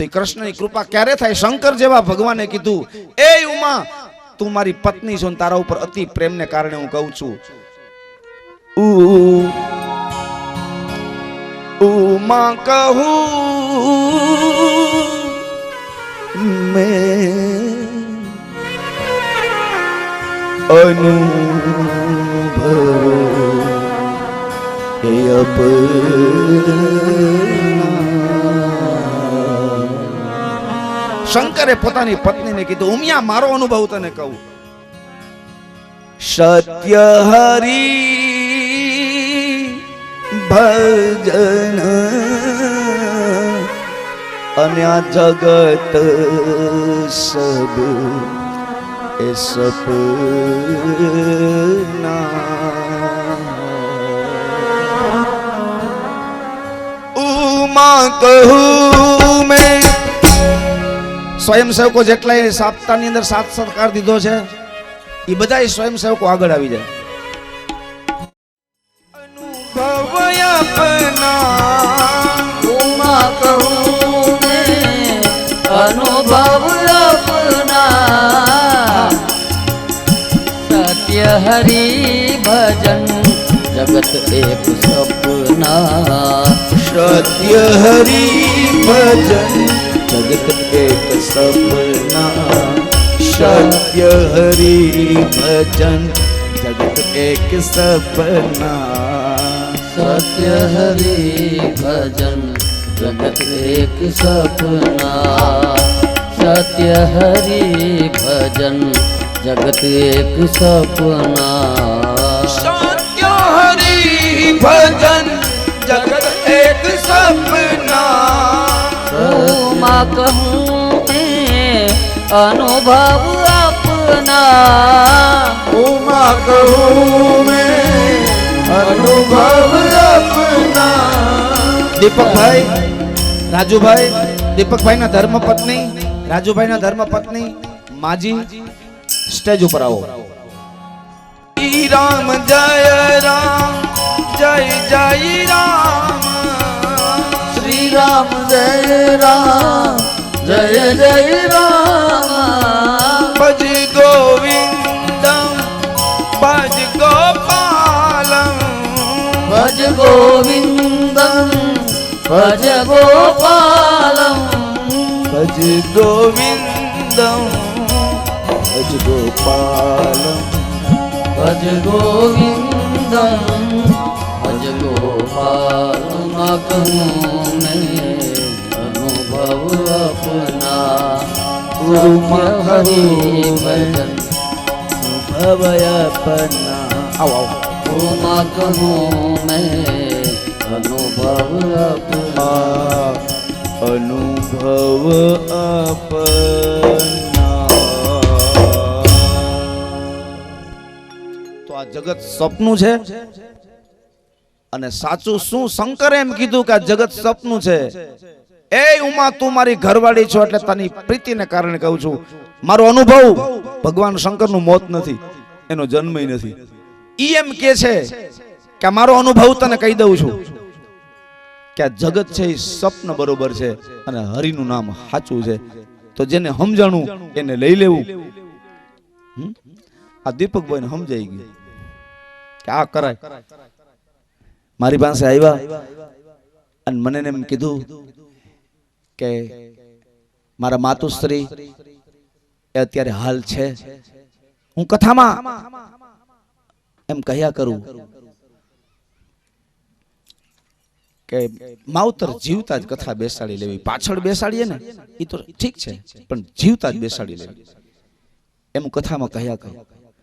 તો કૃષ્ણની કૃપા ક્યારે થાય? શંકર જેવા ભગવાને કીધું, એ ઉમા તું મારી પત્ની છો, તારા ઉપર અતિ પ્રેમને કારણે હું કહું છું, ઉમા કહું મેં અનુભવ એ શંકરે પોતાની પત્નીને કીધું, ઉમિયા મારો અનુભવ તને કહું, સત્ય હરી ભજન અને આ જગત સબ એ સપના ઉમા કહું મેં સ્વયંસેવકો જેટલા સાપ્તાહની અંદર 7 સત્કાર દીધો છે એ બધા સ્વયંસેવકો આગળ આવી જાય. અનુભવ અપના ઉમા કહું મેં અનુભવ અપના સત્ય હરી ભજન જગત એક સપના સત્ય હરી ભજન જગત એક સપના સત્ય હરી ભજન જગત એક સપના સત્ય હરી ભજન જગત એક સપના સત્ય હરી ભજન જગત એક સપના સત્ય હરી ભજન જગત એક સપના ઉમા કહું મેં અનુભવ अपना ઉમા કહું મેં અનુભવ અપના. દીપકભાઈ, રાજુભાઈ, દીપકભાઈના ધર્મપત્ની, રાજુભાઈના ધર્મપત્ની માજી સ્ટેજ ઉપર આવો. શ્રી રામ જય રામ જય જય રામ, શ્રી રામ જય રામ જય જય રામ, ભજ ગોવિંદમ ભજ ગોપાલમ, ભજ ગોવિંદમ ભજ ગોપાલમ, ભજ ગોવિંદમ ભજ ગોપાલમ, ભજ ગોવિંદમ ભજ ગોપાલમ. કહું મેં અનુભવ અપના સત્ય હરી ભજન અનુભવ અપના. આવો આવો. ઉમા કહું મેં અનુભવ અપના અનુભવ અપના. તો આ જગત સપનું છે અને સાચું શું? શંકરે એમ કીધું કે આ જગત સપનું છે. એ ઉમા તું મારી ઘરવાળી છો એટલે તની પ્રીતિને કારણે કહું છું. મારો અનુભવ ભગવાન શંકરનું મોત નથી, એનો જન્મય નથી. ઈ એમ કે છે કે મારો અનુભવ તને કહી દઉં છું કે આ જગત છે એ સ્વપ્ન બરોબર છે અને હરિનું નામ સાચું છે. તો જેને સમજાણું એને લઈ લેવું. આ દીપકભાઈને સમજાઈ ગયું કે આ કરાય. મારી પાસે આવ્યા અને મને એમ કીધું કે મારા માતુશ્રી એ અત્યારે હાલ છે. હું કથામાં એમ કહ્યા કરું કે માવતર જીવતા જ કથા બેસાડી લેવી. પાછળ બેસાડીએ ને એ તો ઠીક છે, પણ જીવતા જ બેસાડી લેવી એમ કથામાં કહ્યા કરું.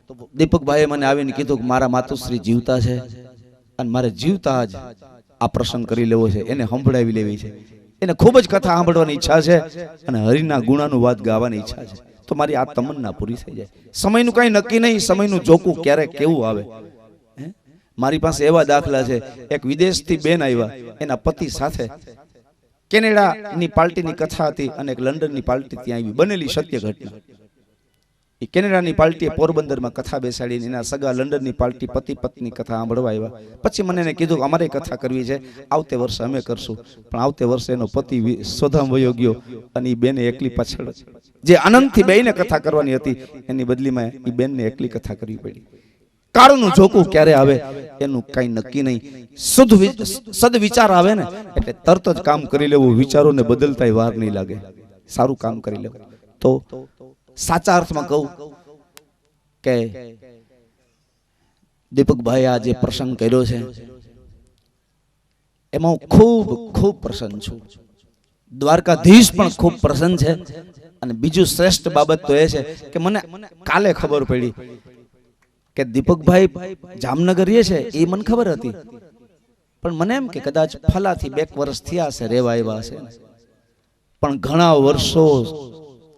તો દીપકભાઈએ મને આવીને કીધું કે મારા માતુશ્રી જીવતા છે અને મારે જીવતા જ આ પ્રસંગ કરી લેવો છે, એને સંભળાવી લેવી છે. એને ખૂબ જ કથા સાંભળવાની ઈચ્છા છે અને હરિના ગુણાનું વાત ગાવાની ઈચ્છા છે. તો મારી આ તમન્ના પૂરી થઈ જાય. સમયનું કઈ નક્કી નહીં, સમયનું જોકું ક્યારે કેવું આવે. મારી પાસે એવા દાખલા છે. એક વિદેશથી બેન આવ્યા, એના પતિ સાથે કેનેડાની પાર્ટીની કથા હતી અને એક લંડનની પાર્ટી ત્યાં આવી. બનેલી સત્ય ઘટના. એ કેનેડાની પાર્ટીએ પોરબંદરમાં કથા બેસાડીને એના સગા લંડનની પાર્ટી પતિ પત્ની કથા સાંભળવા આવ્યા. પછી મને એને કીધું કે અમારે કથા કરવી છે, આવતે વર્ષે અમે કરશું. પણ આવતે વર્ષે એનો પતિ સોધામ વયો ગયો અને એ બેને એકલી પાછળ જે આનંદથી બેને કથા કરવાની હતી એની બદલીમાં એ બેનને એકલી કથા કરવી પડી. કાળનું ઝોકું ક્યારે આવે એનું કઈ નક્કી નહીં. શુદ્ધ સદવિચાર આવે ને એટલે તરત જ કામ કરી લેવું, વિચારોને બદલતા વાર નહીં લાગે, સારું કામ કરી લેવું. તો સાચા અર્થમાં કહું કે દીપકભાઈ આ જે પ્રસંગ કર્યો છે એમાં હું ખૂબ ખૂબ પ્રસન્ન છું. દ્વારકાધીશ પણ ખૂબ પ્રસન્ન છે. અને બીજું શ્રેષ્ઠ બાબત તો એ છે કે મને કાલે ખબર પડી કે દીપકભાઈ જામનગર રહે છે એ મને ખબર હતી, પણ મને એમ કે કદાચ ફલાથી 2 વર્ષ થયા હશે રેવા આવ્યા હશે, પણ ઘણા વર્ષો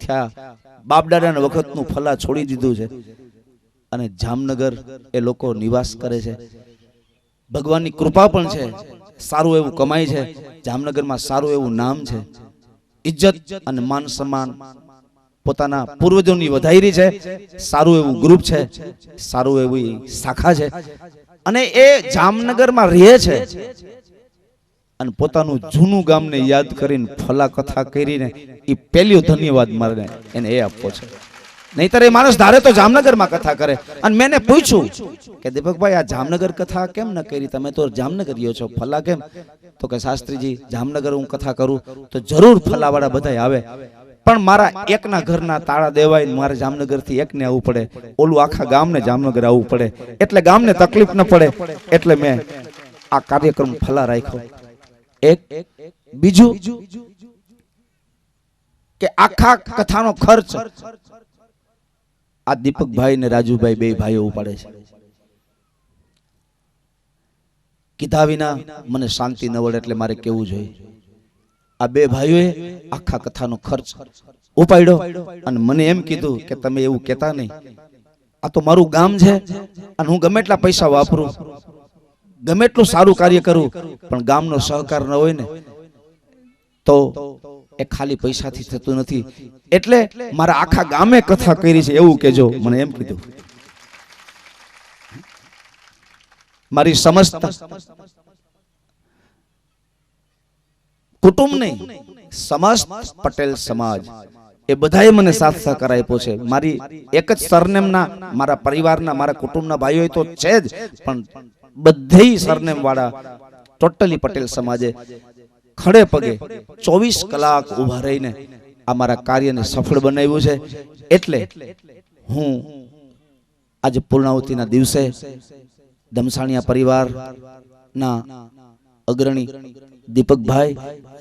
થયા બાપદાદાના વખતનું ફલા છોડી દીધું છે અને જામનગર એ લોકો નિવાસ કરે છે. ભગવાનની કૃપા પણ છે, સારું એવું કમાય છે, જામનગરમાં સારું એવું નામ છે, ઇજ્જત અને માન સન્માન પોતાના પૂર્વજોની વધારી છે, સારું એવું ગ્રુપ છે, સારું એવી શાખા છે અને એ જામનગરમાં રહે છે અને પોતાનું જૂનું ગામને યાદ કરીને ફલા કથા કરીને એ પહેલો ધન્યવાદ મારે એને એ આપવો છે. નહીતર એ માણસ ધારે તો જામનગરમાં કથા કરે. અને મેં પૂછ્યું કે દીપકભાઈ આ જામનગર કથા કેમ ન કરી, તમે તો જામનગરીઓ છો, ફલા કેમ? તો કે શાસ્ત્રીજી જામનગર હું કથા કરું તો જરૂર ફલાવાળા બધા આવે, પણ મારા એકના ઘરના તાળા દેવાય, મારે જામનગરથી એકને આવવું પડે, ઓલું આખા ગામને જામનગર આવવું પડે, એટલે ગામને તકલીફ ન પડે, એટલે મેં આ કાર્યક્રમ ફલા રાખ્યો. એક બીજું કે આખા કથાનો ખર્ચ આ દીપકભાઈ ને રાજુભાઈ બે ભાઈઓ ઉપાડે છે. કીધા વિના મને શાંતિ ન વળે એટલે મારે કેવું જોઈએ. આ બે ભાઈઓએ આખા કથાનો ખર્ચ ઉપાડ્યો અને મને એમ કીધું કે તમે એવું કહેતા નહીં, આ તો મારું ગામ છે અને હું ગમે એટલા પૈસા વાપરું, ગમે એટલું સારું કાર્ય કરું, પણ ગામનો સહકાર ન હોય ને તો એ ખાલી પૈસાથી થતું નથી. એટલે મારા આખા ગામે કથા કરી છે એવું કેજો, મને એમ કીધું. મારી સમસ્ત કુટુંબ નહીં, સમસ્ત પટેલ સમાજ એ બધાએ મને સાથ સહકાર આપ્યો છે. મારી એક જ સરનેમના મારા પરિવારના મારા કુટુંબના ભાઈઓ તો છે જ, પણ બધી સરનેમ વાળા ટોટલી પટેલ સમાજે ખડે પગે 24 કલાક ઉભા રહીને અમારા કાર્યને સફળ બનાવ્યું છે. એટલે હું આજે પૂર્ણાહુતિના દિવસે દમસાણિયા પરિવારના અગ્રણી દીપકભાઈ,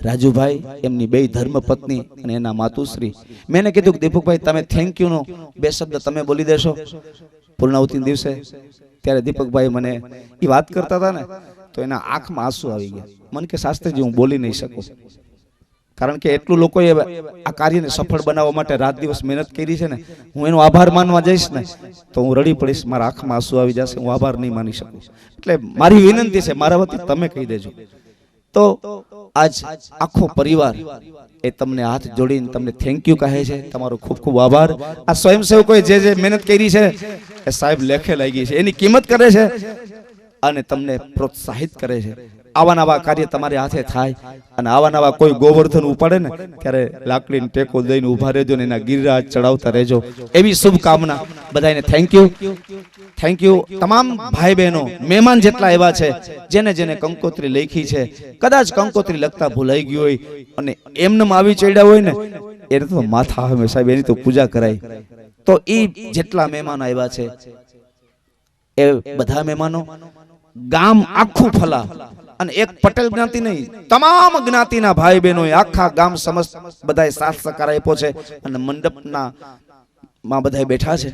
રાજુભાઈ, એમની બે ધર્મપત્ની અને એના માતુશ્રી, મેં કીધું કે દીપકભાઈ તમે થેન્ક યુ નો 2 શબ્દ તમે બોલી દેશો પૂર્ણાહુતિના દિવસે. ત્યારે દીપકભાઈ મને એ વાત કરતા હતા ને તો એના આંખમાં આંસુ આવી ગયા. મને કે શાસ્ત્રીજી હું બોલી નહીં શકું, કારણ કે એટલું લોકોએ આ કાર્યને સફળ બનાવવા માટે રાત દિવસ મહેનત કરી છે ને, હું એનો આભાર માનવા જઈશ ને તો હું રડી પડીશ, મારા આંખમાં આંસુ આવી જશે, હું આભાર નહીં માની શકું. એટલે મારી વિનંતી છે, મારા વતી તમે કહી દેજો. તો આજ આખો પરિવાર એ તમને હાથ જોડીને તમને થેન્ક યુ કહે છે. તમારો ખૂબ ખૂબ આભાર. આ સ્વયંસેવકોએ જે મહેનત કરી છે એ સાહેબ લેખે લાગી છે, એની કિંમત કરે છે અને તમને પ્રોત્સાહિત કરે છે. આવા નવા કાર્ય તમારે હાથે થાય અને આવા નવા કોઈ ગોવર્ધન ઉપાડે ને ત્યારે લાકડીને ટેકો દઈને ઉભા રહેજો ને એના ગિરિરાજ ચડાવતા રહેજો, એવી શુભકામના. બધાને થેન્ક યુ. થેન્ક યુ તમામ ભાઈ બહેનો, મહેમાન જેટલા એવા છે જેને જેને કંકોત્રી લખી છે, કદાચ કંકોત્રી લખતા ભૂલાઈ ગયું હોય અને એમને આવી ચડ્યા હોય ને એને તો માથા આવે સાહેબ, એની તો પૂજા કરાય. તો એ જેટલા મહેમાનો આવ્યા છે એ બધા મહેમાનો ગામ આખું ફલા અને એક પટેલ જ્ઞાતિ નહીં, તમામ જ્ઞાતિના ભાઈ બહેનો આખા ગામ સમસ્ત બધાએ સાથ સહકાર આપ્યો છે અને મંડપના માં બધા બેઠા છે.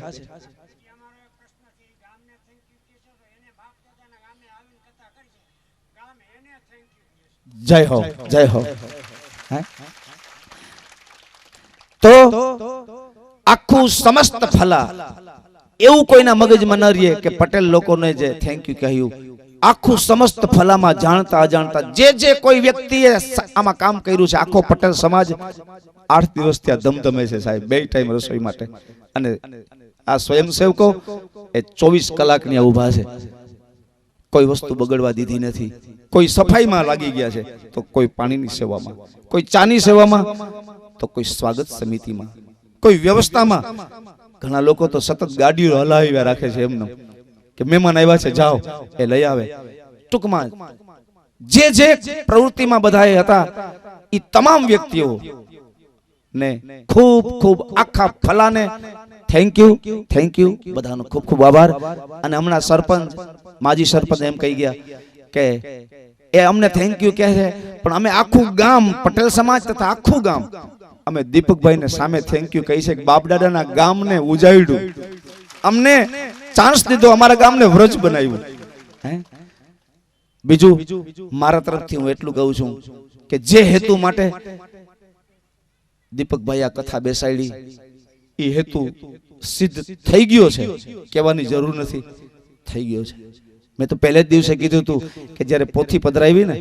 જય હો, જય હો. તો આખું સમસ્ત ફલા એવું કોઈના મગજમાં ન રહે કે પટેલ લોકોને જે થેન્ક યુ કહ્યું. આખું સમસ્ત ફલામાં જાણતા અજાણતા જે કોઈ વ્યક્તિએ આમાં કામ કર્યું છે, આખો પટેલ સમાજ 8 દિવસ ત્યાં ધમધમે છે સાહેબ, 2 ટાઈમ રસોઈ માટે. અને આ સ્વયંસેવકો એ 24 કલાકની ઊભા છે, કોઈ વસ્તુ બગડવા દીધી નથી. કોઈ સફાઈમાં લાગી ગયા છે, તો કોઈ પાણીની સેવામાં, કોઈ ચાની સેવામાં, તો કોઈ સ્વાગત સમિતિમાં, કોઈ વ્યવસ્થામાં. ઘણા લોકો તો સતત ગાડીઓ હલાવ્યા રાખે છે એમનો કે મહેમાન આવ્યા છે જાઓ એ લઈ આવે. ટૂંકમાં જે જે પ્રવૃત્તિમાં બધાએ હતા એ તમામ વ્યક્તિઓ ને ખૂબ ખૂબ આખા ફલાને થેન્ક યુ બધાનો ખૂબ ખૂબ આભાર. અને હમણાં સરપંચ, માજી સરપંચ એમ કહી ગયા કે એ અમને થેન્ક યુ કહે છે, પણ અમે આખું ગામ, પટેલ સમાજ તથા આખું ગામ અમે દીપકભાઈ ને સામે થેન્ક યુ કહી છે કે બાપ દાદાના ગામને ઉજાડ્યું, અમને ચાન્સ દીધો, અમારા ગામને વ્રજ બનાવ્યું. બીજું મારા તરફથી હું એટલું કહું છું કે જે હેતુ માટે દીપકભાઈ આ કથા બેસાડી એ હેતુ સિદ્ધ થઈ ગયો છે, કહેવાની જરૂર નથી, થઈ ગયો છે. મેં તો પહેલે જ દિવસે કીધું હતું કે જ્યારે પોથી પધરાવી ને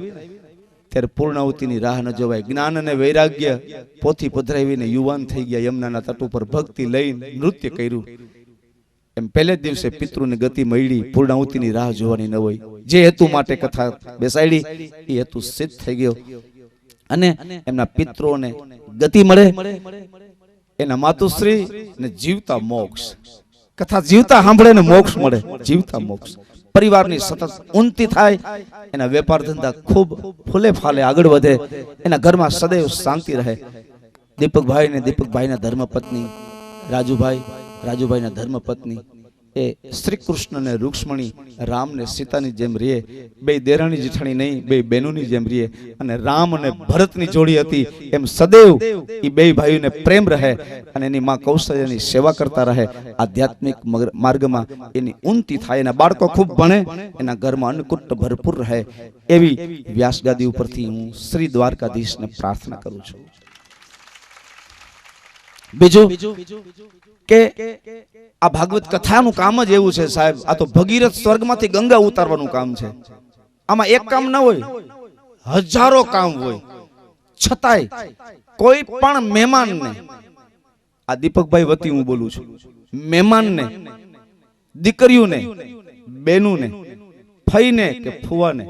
ત્યારે પૂર્ણાહુતિની રાહ ન જોવાય. જ્ઞાન અને વૈરાગ્ય પોથી પધરાવીને યુવાન થઈ ગયા, યમુનાના તટ ઉપર ભક્તિ લઈને નૃત્ય કર્યું. એમ પહેલે જ દિવસે પિતૃની ગતિ મળી, પૂર્ણાહુતિની રાહ જોવાની ન હોય. જે હેતુ માટે કથા બેસાડી એ હેતુ સિદ્ધ થઈ ગયો અને એમના પિતૃઓને ગતિ મળે, એના માતુશ્રી ને જીવતા મોક્ષ. કથા જીવતા સાંભળે ને મોક્ષ મળે, જીવતા મોક્ષ. પરિવારની સતત ઉન્નતિ થાય, એના વેપાર ધંધા ખૂબ ફૂલે ફાલે આગળ વધે, એના ઘરમાં સદૈવ શાંતિ રહે. દીપકભાઈ ને દીપકભાઈના ધર્મપત્ની રાજુભાઈના ધર્મપત્ની એ શ્રી કૃષ્ણ ને રૂક્ષ્મણી, રામ ને સીતાની જેમ રહે, બે દેરાણી જેઠાણી નહીં, બે બહેનોની જેમ રહે. અને રામ અને ભરતની જોડી હતી એમ સદૈવ એ બે ભાઈઓને પ્રેમ રહે અને એની માં કૌશલ્યની સેવા કરતા રહે. આધ્યાત્મિક માર્ગમાં એની ઉન્નતિ થાય, એના બાળકો ખૂબ ભણે, એના ઘરમાં અન્નકૂટ ભરપૂર રહે. એવી વ્યાસગાદી ઉપરથી હું શ્રી દ્વારકાધીશને પ્રાર્થના કરું છું. બીજું કે આ ભાગવત કથાનું કામ જ એવું છે સાહેબ, આ તો ભગીરથ સ્વર્ગમાંથી ગંગા ઉતારવાનું કામ છે. આમાં એક કામ ન હોય, હજારો કામ હોય. છતાંય કોઈ પણ મહેમાનને, આ દીપકભાઈ વતી હું બોલું છું, મહેમાનને, દીકરીઓને, બેનુને, ફઈને કે ફુવાને,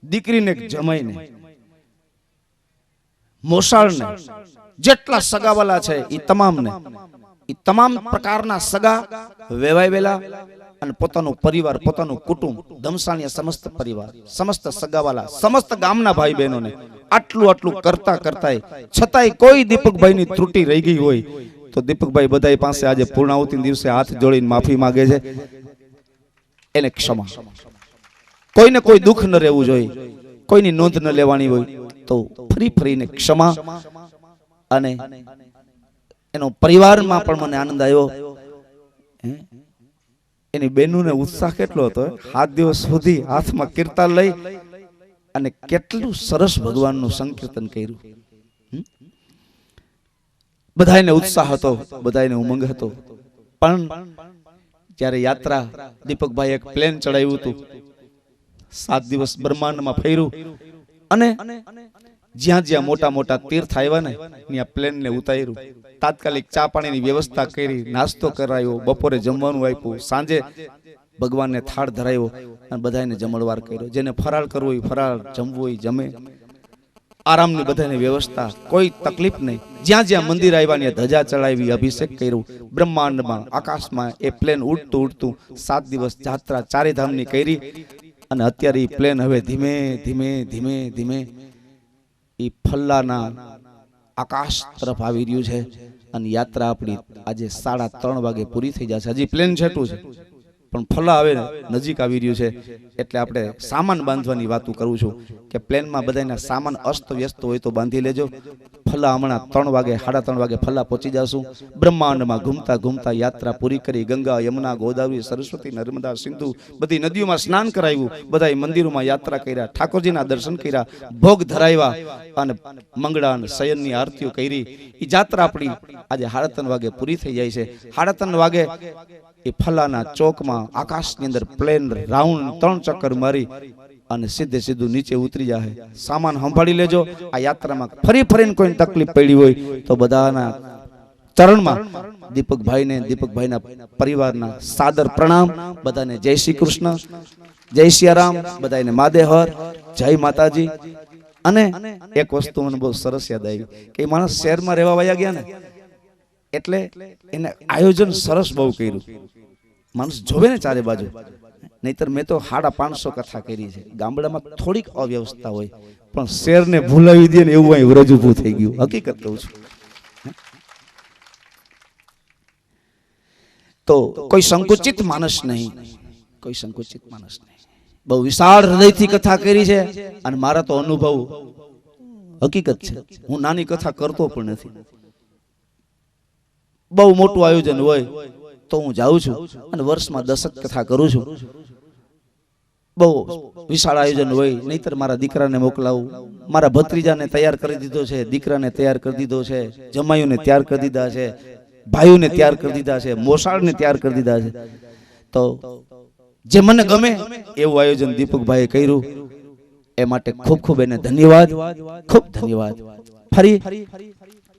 દીકરીને કે જમાઈને, મોસાળને, જેટલા સગાવાલા છે એ તમામને, એ તમામ પ્રકારના સગા વેવાયેલા અને પોતાનું પરિવાર, પોતાનું કુટુંબ, ધમસાણીયા સમસ્ત પરિવાર, સમસ્ત સગાવાલા, સમસ્ત ગામના ભાઈ બહેનોને આટલું કરતા છતાંય કોઈ દીપકભાઈની ત્રુટિ રહી ગઈ હોય તો દીપકભાઈ બધાય પાસે આજે પૂર્ણાહુતિના દિવસે હાથ જોડીને માફી માંગે છે. એને ક્ષમા. કોઈને કોઈ દુઃખ ન રહેવું જોઈએ, કોઈની નોંધ ન લેવાની હોય તો ફરીને ક્ષમા. અને એનો પરિવારમાં પણ મને આનંદ આવ્યો. એની બહેનોને ઉત્સાહ કેટલો હતો, 7 દિવસ સુધી હાથમાં કીર્તન લઈ અને કેટલું સરસ ભગવાનનું સંકીર્તન કર્યું. બધાને ઉત્સાહ હતો, બધાને ઉમંગ હતો. પણ જ્યારે યાત્રા, દીપકભાઈ એક પ્લેન ચડાવ્યું હતું, 7 દિવસ બ્રહ્માંડમાં ફર્યું અને જ્યાં મોટા મોટા તીર્થ આવ્યા ને ત્યાં પ્લેન ને ઉતાર્યું. તાત્કાલિક ચા પાણીની વ્યવસ્થા કરી, નાસ્તો કરાયો, બપોરે જમવાનું આપ્યું, સાંજે ભગવાનને થાળ ધરાયો અને બધાને જમણવાર કર્યો. જેને ફરાળ કરવો હોય ફરાળ, જમવું હોય જમે. આરામની બધાની વ્યવસ્થા, કોઈ તકલીફ નહીં. જ્યાં મંદિર આવ્યા ત્યાં ધજા ચડાવી, અભિષેક કર્યું. બ્રહ્માંડમાં, આકાશમાં એ પ્લેન ઉડતું 7 દિવસ યાત્રા 4 ધામની કરી. અને અત્યારે એ પ્લેન હવે ધીમે ધીમે એ ફલ્લાના આકાશ તરફ આવી રહ્યું છે. અને યાત્રા આપણી આજે 3:30 વાગે પૂરી થઈ જશે. હજી પ્લેન છેટું છે પણ ફલ્લા હવે નજીક આવી રહ્યું છે. એટલે આપણે સામાન બાંધવાની વાતો કરું છું કે પ્લેનમાં બધાના સામાન અસ્ત વ્યસ્ત હોય તો બાંધી લેજો. ફલ્લા હમણાં 3 વાગે 3:30 વાગે ફલ્લા પહોંચી જશું. બ્રહ્માંડમાં ઘૂમતા યાત્રા પૂરી કરી. ગંગા, યમુના, ગોદાવરી, સરસ્વતી, નર્મદા, સિંધુ બધી નદીઓમાં સ્નાન કરાવ્યું. બધા મંદિરોમાં યાત્રા કર્યા, ઠાકોરજીના દર્શન કર્યા, ભોગ ધરાવ્યા અને મંગળા અને શયનની આરતીઓ કરી. એ યાત્રા આપણી આજે 3:30 વાગે પૂરી થઈ જાય છે. 3:30 વાગે એ ફલાના ચોકમાં આકાશની અંદર પ્લેન રાઉન્ડ 3 ચક્કર મારી અને સીધું નીચે ઉતરી જાય. સામાન સંભાળી લેજો. આ યાત્રામાં ફરીને કોઈ તકલીફ પડી હોય તો બધાના ચરણમાં દીપકભાઈને, દીપકભાઈના પરિવારના સાદર પ્રણામ. બધાને જય શ્રી કૃષ્ણ, જય સિયારામ, બધાને માદેહર, જય માતાજી. અને એક વસ્તુ મને બહુ સરસ યાદ આવી કે માણસ શહેરમાં રહેવા વયા ગયા ને એટલે એને આયોજન સરસ બહુ કર્યું. માણસ જોવે ને ચારે બાજુ, નહીતર મેં તો 550 કથા કરી છે. ગામડામાં થોડીક અવ્યવસ્થા હોય પણ શહેરને ભૂલાવી દે ને એવું અહીં રજ ઊભું થઈ ગયું. હકીકત કહું છું. તો કોઈ સંકુચિત માણસ નહીં, કોઈ સંકુચિત માણસ નહીં. બહુ વિશાળ હૃદયથી કથા કરી છે અને મારા તો અનુભવ હકીકત છે. હું નાની કથા કરતો પણ નથી. બહુ મોટું આયોજન હોય તો હું જાઉં છું અને વર્ષમાં 10 કથા કરું છું. બહુ વિશાળ આયોજન હોય નહીતર મારા દીકરાને મોકલાવું. મારા ભત્રીજાને તૈયાર કરી દીધો છે, દીકરાને તૈયાર કરી દીધો છે, જમાઈઓને તૈયાર કરી દીધા છે, ભાઈઓને તૈયાર કરી દીધા છે, મોસાળને તૈયાર કરી દીધા છે. તો જે મને ગમે એવું આયોજન દીપકભાઈએ કર્યું એ માટે ખૂબ ખૂબ એને ધન્યવાદ, ખૂબ ધન્યવાદ. ફરી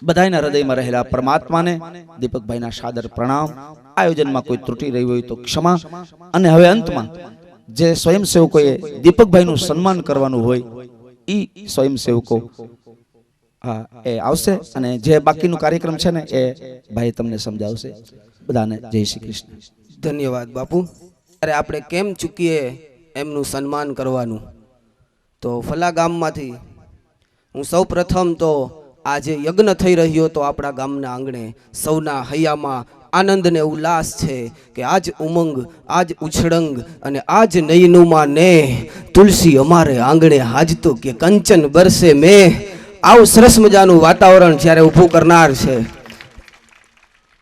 બધાના હૃદયમાં રહેલા પરમાત્માને દીપકભાઈના સાદર પ્રણામ. આયોજનમાં કોઈ ત્રુટિ રહી હોય તો ક્ષમા. અને હવે અંતમાં જે સ્વયંસેવકોએ દીપકભાઈનું સન્માન કરવાનું હોય એ સ્વયંસેવકો એ આવશે અને જે બાકીનો કાર્યક્રમ છે ને એ ભાઈ તમને સમજાવશે. બધાને જય શ્રી કૃષ્ણ. ધન્યવાદ બાપુ. અરે આપણે કેમ ચૂકીએ એમનું સન્માન કરવાનું. તો ફલા ગામમાંથી હું સૌ પ્રથમ તો આજે યજ્ઞ થઈ રહ્યો તો આપણા ગામના આંગણે સૌના હૈયામાં આનંદ ને ઉલ્લાસ છે કે આજ ઉમંગ, આજ ઉછળંગ અને આજ નયનુમાં ને તુલસી અમારે આંગણે હાજતો કે કંચન બરસે મેં. આવું સરસ મજાનું વાતાવરણ જ્યારે ઊભું કરનાર છે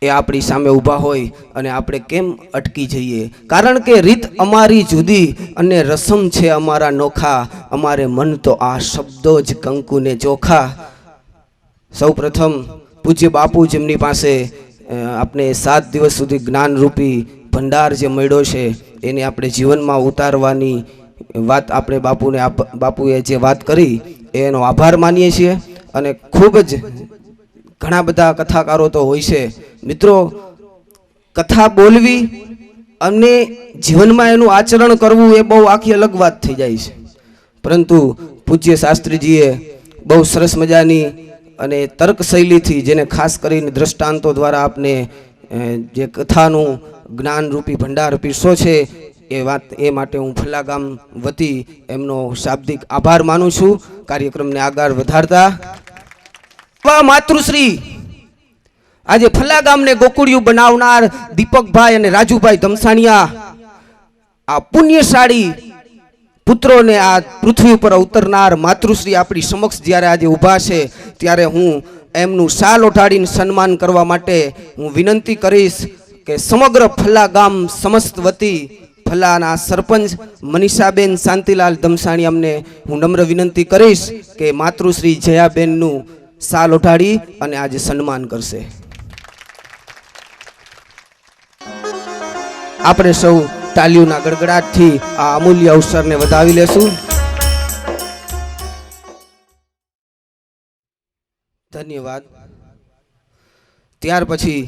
એ આપણી સામે ઊભા હોય અને આપણે કેમ અટકી જઈએ? કારણ કે રીત અમારી જુદી અને રસમ છે અમારા નોખા. અમારે મન તો આ શબ્દો જ કંકુને ચોખા. સૌ પ્રથમ પૂજ્ય બાપુ જેમની પાસે આપણે 7 દિવસ સુધી જ્ઞાનરૂપી ભંડાર જે મળ્યો છે એને આપણે જીવનમાં ઉતારવાની વાત આપણે બાપુએ જે વાત કરી એનો આભાર માનીએ છીએ. અને ખૂબ જ ઘણા બધા કથાકારો તો હોય છે મિત્રો, કથા બોલવી અને જીવનમાં એનું આચરણ કરવું એ બહુ આખી અલગ વાત થઈ જાય છે. પરંતુ પૂજ્ય શાસ્ત્રીજીએ બહુ સરસ મજાની અને તર્ક શૈલીથી, જેને ખાસ કરીને દ્રષ્ટાંતો દ્વારા આપને જે કથાનું જ્ઞાનરૂપી ભંડાર પીરસો છે એ માટે હું ફલા ગામ વતી એમનો શાબ્દિક આભાર માનું છું. કાર્યક્રમને આગળ વધારતા વાહ માતૃશ્રી, આજે ફલા ગામને ગોકુળિયું બનાવનાર દીપકભાઈ અને રાજુભાઈ ધમસાણિયા આ પુણ્યશાળી પુત્રોને આ પૃથ્વી ઉપર અવતરનાર માતૃશ્રી આપણી સમક્ષ જ્યારે આજે ઊભા છે ત્યારે હું એમનું શાલ ઓઢાડીને સન્માન કરવા માટે હું વિનંતી કરીશ કે સમગ્ર ફલા ગામ સમસ્ત વતી ફલાના સરપંચ મનીષાબેન શાંતિલાલ ધમસાણી અમને હું નમ્ર વિનંતી કરીશ કે માતૃશ્રી જયાબેનનું શાલ ઓઢાડી અને આજે સન્માન કરશે. આપણે સૌ તાલીઓના ગડગડાટથી આ અમૂલ્ય અવસરને વધાવી લેશું. ધન્યવાદ. ત્યાર પછી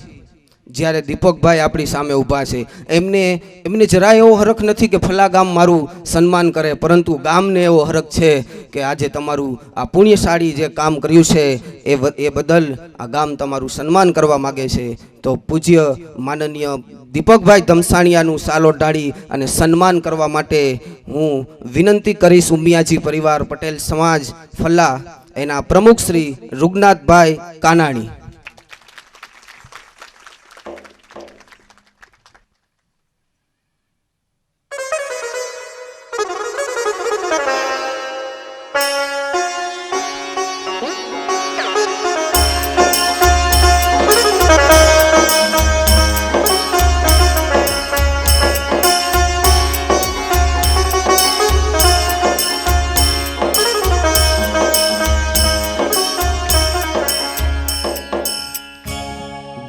જ્યારે દીપકભાઈ આપણી સામે ઊભા છે એમને જરાય એવો હરખ નથી કે ફલા ગામ મારું સન્માન કરે, પરંતુ ગામને એવો હરખ છે કે આજે તમારું આ પુણ્યશાળી જે કામ કર્યું છે એ બદલ આ ગામ તમારું સન્માન કરવા માગે છે. તો પૂજ્ય માનનીય દીપકભાઈ ધમસાણિયાનું શાલ ઓઢાડી અને સન્માન કરવા માટે હું વિનંતી કરીશ ઉમિયાજી પરિવાર પટેલ સમાજ ફલા એના પ્રમુખ શ્રી રૂગનાથભાઈ કાનાણી.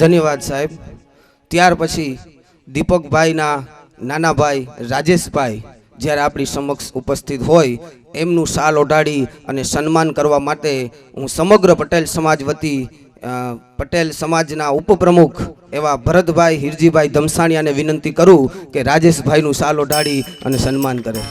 ધન્યવાદ સાહેબ. ત્યાર પછી દીપકભાઈના નાના ભાઈ રાજેશભાઈ જ્યારે આપણી સમક્ષ ઉપસ્થિત હોય એમનું શાલ ઓઢાડી અને સન્માન કરવા માટે હું સમગ્ર પટેલ સમાજ વતી પટેલ સમાજના ઉપપ્રમુખ એવા ભરતભાઈ હિરજીભાઈ ધમસાણિયાને વિનંતી કરું કે રાજેશભાઈનું શાલ ઓઢાડી અને સન્માન કરે.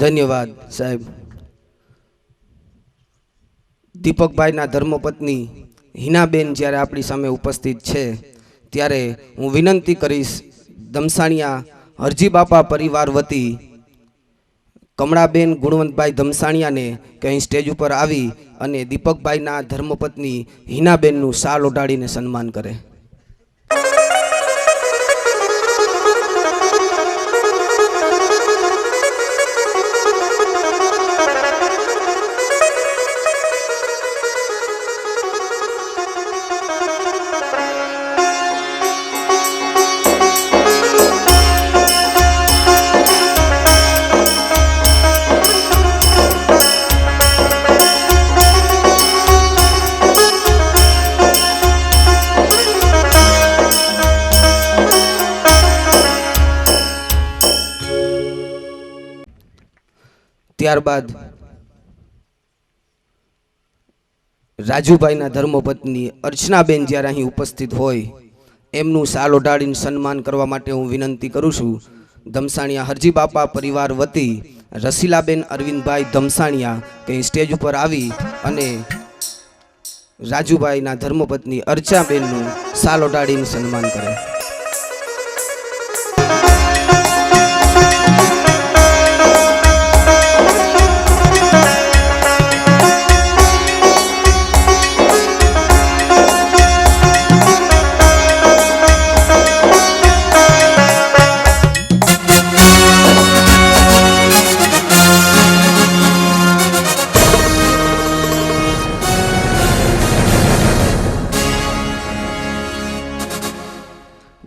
ધન્યવાદ સાહેબ. દીપકભાઈના ધર્મપત્ની હિનાબેન જ્યારે આપણી સામે ઉપસ્થિત છે ત્યારે હું વિનંતી કરીશ ધમસાણિયા હરજી બાપા પરિવાર વતી કમળાબેન ગુણવંતભાઈ ધમસાણિયાને કે અહીં સ્ટેજ ઉપર આવી અને દીપકભાઈના ધર્મપત્ની હિનાબેનનું શાલ ઓઢાડીને સન્માન કરે. ત્યારબાદ રાજુભાઈના ધર્મપત્ની અર્ચનાબેન જ્યારે અહીં ઉપસ્થિત હોય એમનું શાલ ઓઢાડીને સન્માન કરવા માટે હું વિનંતી કરું છું ધમસાણિયા હરજી બાપા પરિવાર વતી રસીલાબેન અરવિંદભાઈ ધમસાણિયા કે સ્ટેજ ઉપર આવી અને રાજુભાઈના ધર્મપત્ની અર્ચાબેનનું શાલ ઓઢાડીને સન્માન કરે.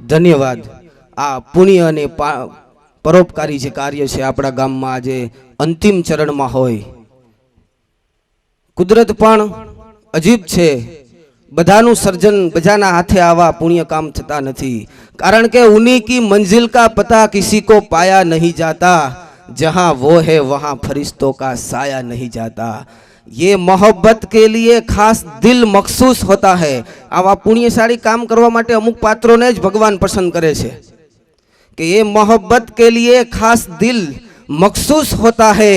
ધન્યવાદ. આ પુણ્ય અને પરોપકારી જે કાર્ય છે આપણા ગામમાં આજે અંતિમ ચરણમાં હોય. કુદરત પણ અજીબ છે, બધાનું સર્જન બધાના હાથે આવા પુણ્ય કામ થતા નથી. કારણ કે ઉन्हीं की मंजिल का पता किसी को पाया नहीं जाता, जहां वो है वहां फरिश्तों का साया नहीं जाता. ये मोहब्बत के लिए खास दिल मखसूस होता है. आवा पुण्यशाળી કામ કરવા માટે અમુક પાત્રોને જ ભગવાન પસંદ કરે છે કે ये मोहब्बत के लिए खास दिल मखसूस होता है,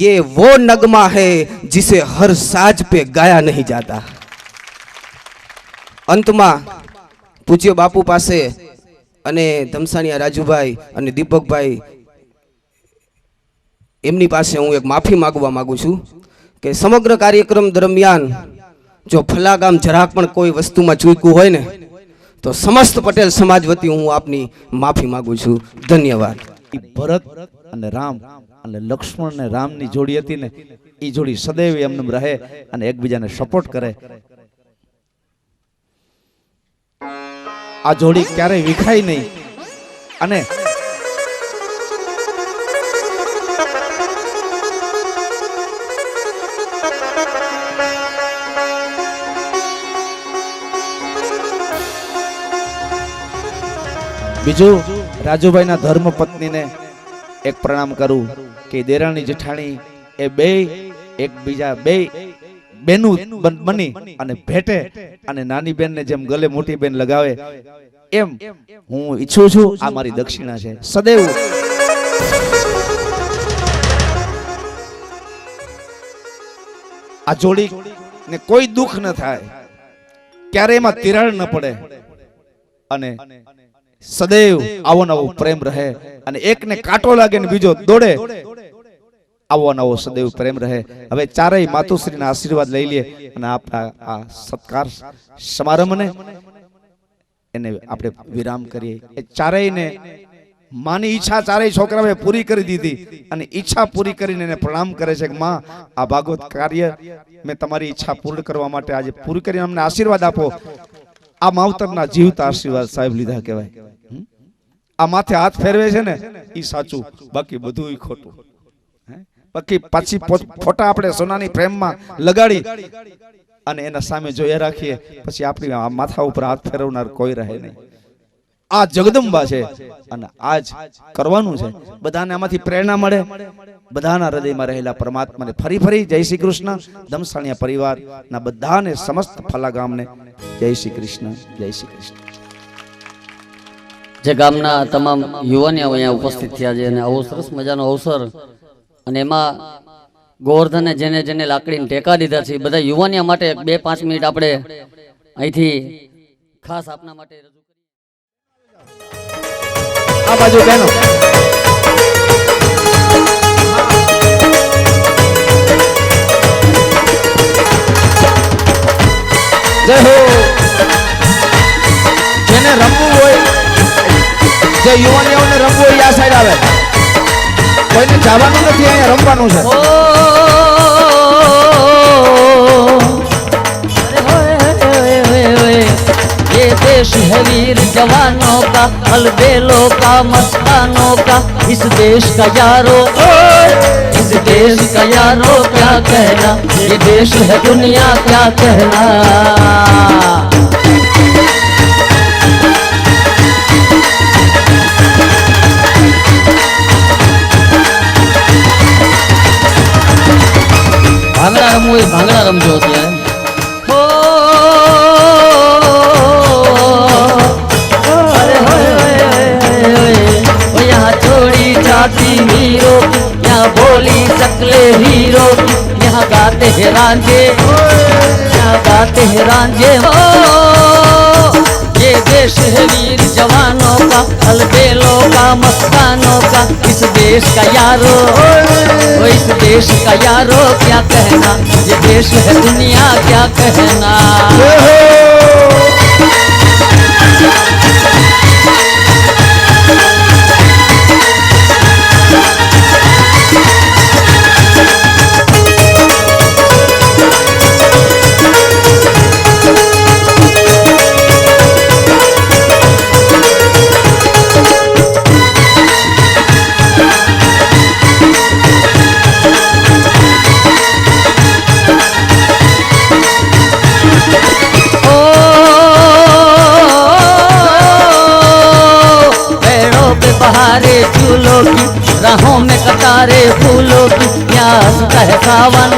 ये वो नगमा है जिसे हर साज पे गाया नहीं जाता. અંતમાં પૂજ્ય બાપુ પાસે અને ધમસાણિયા રાજુભાઈ અને દીપકભાઈ એમની પાસે હું એક માફી માંગવા માંગુ છું કે સમગ્ર કાર્યક્રમ દરમિયાન જો ફલાગામ જરાક પણ કોઈ વસ્તુમાં ચૂક્યું હોય ને તો સમસ્ત પટેલ સમાજ વતી હું આપની માફી માંગુ છું. ધન્યવાદ. ભરત અને રામ અને લક્ષ્મણ અને રામની જોડી હતી ને એ જોડી સદૈવ એમને રહે અને એકબીજાને સપોર્ટ કરે. આ જોડી ક્યારેય વિખાય નહીં. અને બીજું રાજુભાઈના ધર્મ પત્નીને એક પ્રણામ કરું કે દેરાણી જેઠાણી એ બે એકબીજા બે બેનું બની અને ભેટે અને નાની બેનને જેમ ગલે મોટી બેન લગાવે એમ હું ઈચ્છું છું. આ મારી દક્ષિણા છે. સદૈવ આ જોડી ને કોઈ દુઃખ ન થાય, ક્યારે એમાં તિરાડ ન પડે અને સદૈવ આવો નવો પ્રેમ રહે અને એકને કાંટો લાગે ને બીજો દોડે, આવો નવો સદૈવ પ્રેમ રહે. હવે ચારેય માતુશ્રીના આશીર્વાદ લઈ લે અને આપણા આ સત્કાર સમારંભને એને આપણે વિરામ કરીએ. એ ચારેયને માની ઈચ્છા ચારેય છોકરાઓએ પૂરી કરી દીધી અને ઈચ્છા પૂરી કરીને એને પ્રણામ કરે છે કે માં આ ભાગવત કાર્ય મેં તમારી ઈચ્છા પૂર્ણ કરવા માટે આજે પૂરી કરીને અમને આશીર્વાદ આપો. આ માવતરના જીવતા આશીર્વાદ સાહેબ લીધા કહેવાય. આ માથે હાથ ફેરવે છે ને ઈ સાચું, બાકી બધું ઈ ખોટું. બાકી પાછી ફોટા આપણે સોનાની ફ્રેમમાં લગાડી અને એના સામે જોઈએ રાખીએ, પછી આપણી આ માથા ઉપર હાથ ફેરવનાર કોઈ રહે નહીં. આ જગદંબા છે અને આજ કરવાનું છે. બધાને આમાંથી પ્રેરણા મળે, બધાના હૃદયમાં રહેલા પરમાત્માને ફરી ફરી જય શ્રી કૃષ્ણ. દમસાણિયા પરિવારના બધાને, સમસ્ત ફલા ગામને જય શ્રી કૃષ્ણ, જય શ્રી કૃષ્ણ. જે ગામના તમામ યુવાનીઓ અહીંયા ઉપસ્થિત થયા છે અને આવો સરસ મજાનો અવસર, અને એમાં ગોવર્ધને જેને જેને લાકડીને ટેકા દીધા છે બધા યુવાનિયા માટે 2-5 મિનિટ આપણે અહીંથી ખાસ આપના માટે રજૂ કરીએ. આ બાજુ બેનો જય હો. જેને રમવું હોય, જે યુવાનીઓને રમવું હોય આ સાઈડ આવે. કોઈને જવાનું નથી, અહીંયા રમવાનું છે. ये देश है वीर जवानों का, अलबेलों का, मस्तानों का, इस देश का यारो, इस देश का यारो क्या कहना, ये देश है दुनिया क्या कहना. ભાંગડા રમવું એ ભાંગડા રમજો અત્યારે. यहाँ छोड़ी जाती हीरो, यहाँ बोली सकले हीरो, यहाँ गाते हैं रांझे, यहाँ गाते हैं रांझे. ये देश है वीर जवानों का, अलबेलों का, मस्तानों का, इस देश का यारो, इस देश का यारो क्या कहना, ये देश है दुनिया क्या कहना. बहारे झूलों की, राहों में कतारे फूलों की, यहाँ हंसता है सावन,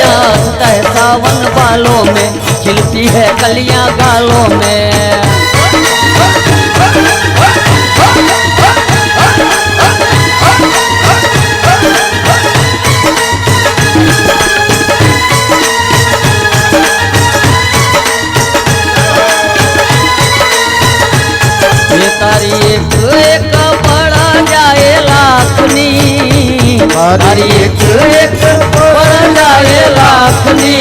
यहाँ हंसता है सावन, बालों में खिलती है कलियां गालों में. ये तारी एक एक बड़ा जाए लाखनी, तारी एक एक बड़ा जाए लाखनी.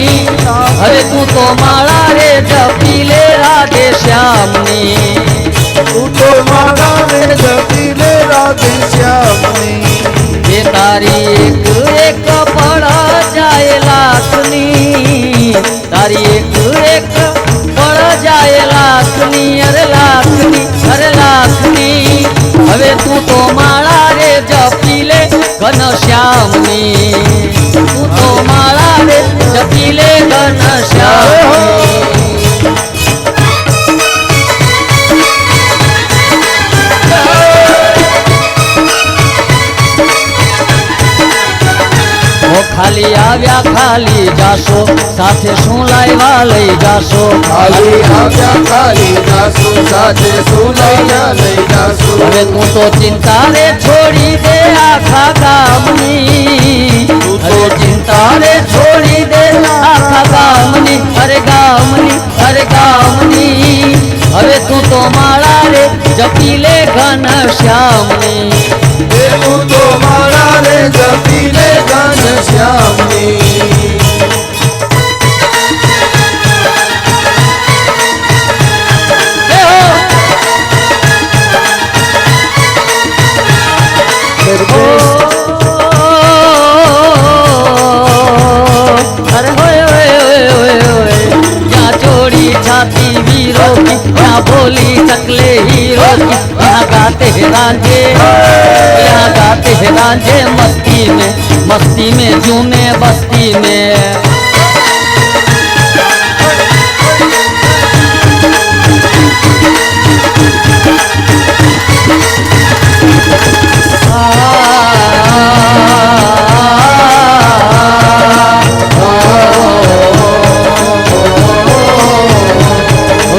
अरे तू तो माला रे जपीले राधे श्यामनी, तू तो माला रे जपीले राधे श्यामनी. ये तारी एक एक बड़ा जाए लाखनी, तारी एक एक बड़ा जाए लाखनी. अरे लाखनी, अरे लाखनी. હવે તું તો માળા રે જપીલે ઘનશ્યામની, તું તો માળા રે જપીલે ઘનશ્યામની. ખાલી આવ્યા ખાલી જાશો, સાથે શું લાવ્યા લઈ જાશો. ખાલી આવ્યા ખાલી જાશો, સાથે શું લઈને લઈ જાશો. હવે તું તો ચિંતા રે છોડી દે આખા ગામની, હવે ચિંતા રે છોડી દે આખા ગામની. અરે ગામની, અરે ગામની. હવે તું તો માળા રે જપીલે ઘનશ્યામની, તું તો માળા રે જપીલે ઘનશ્યામની. अरे होए होए होए होए होए, यहाँ चोरी छाती वीरों की, यहाँ बोली चकले हीरो की, यहाँ गाते हैं रांझे, यहाँ गाते हैं रांझे मस्ती में झूमे बस्ती में।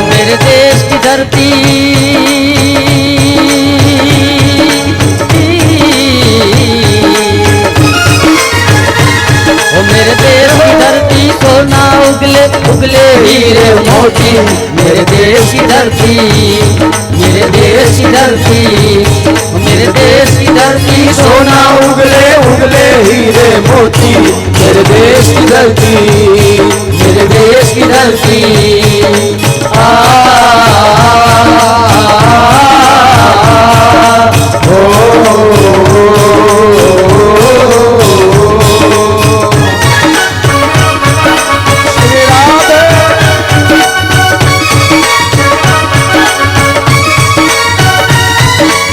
मेरे देश की धरती मेरे देश की धरती सोना उगले उगले हीरे मोती। मेरे देश की धरती मेरे देश की धरती मेरे देश की धरती सोना उगले उगले हीरे मोती। मेरे देश की धरती मेरे देश की धरती।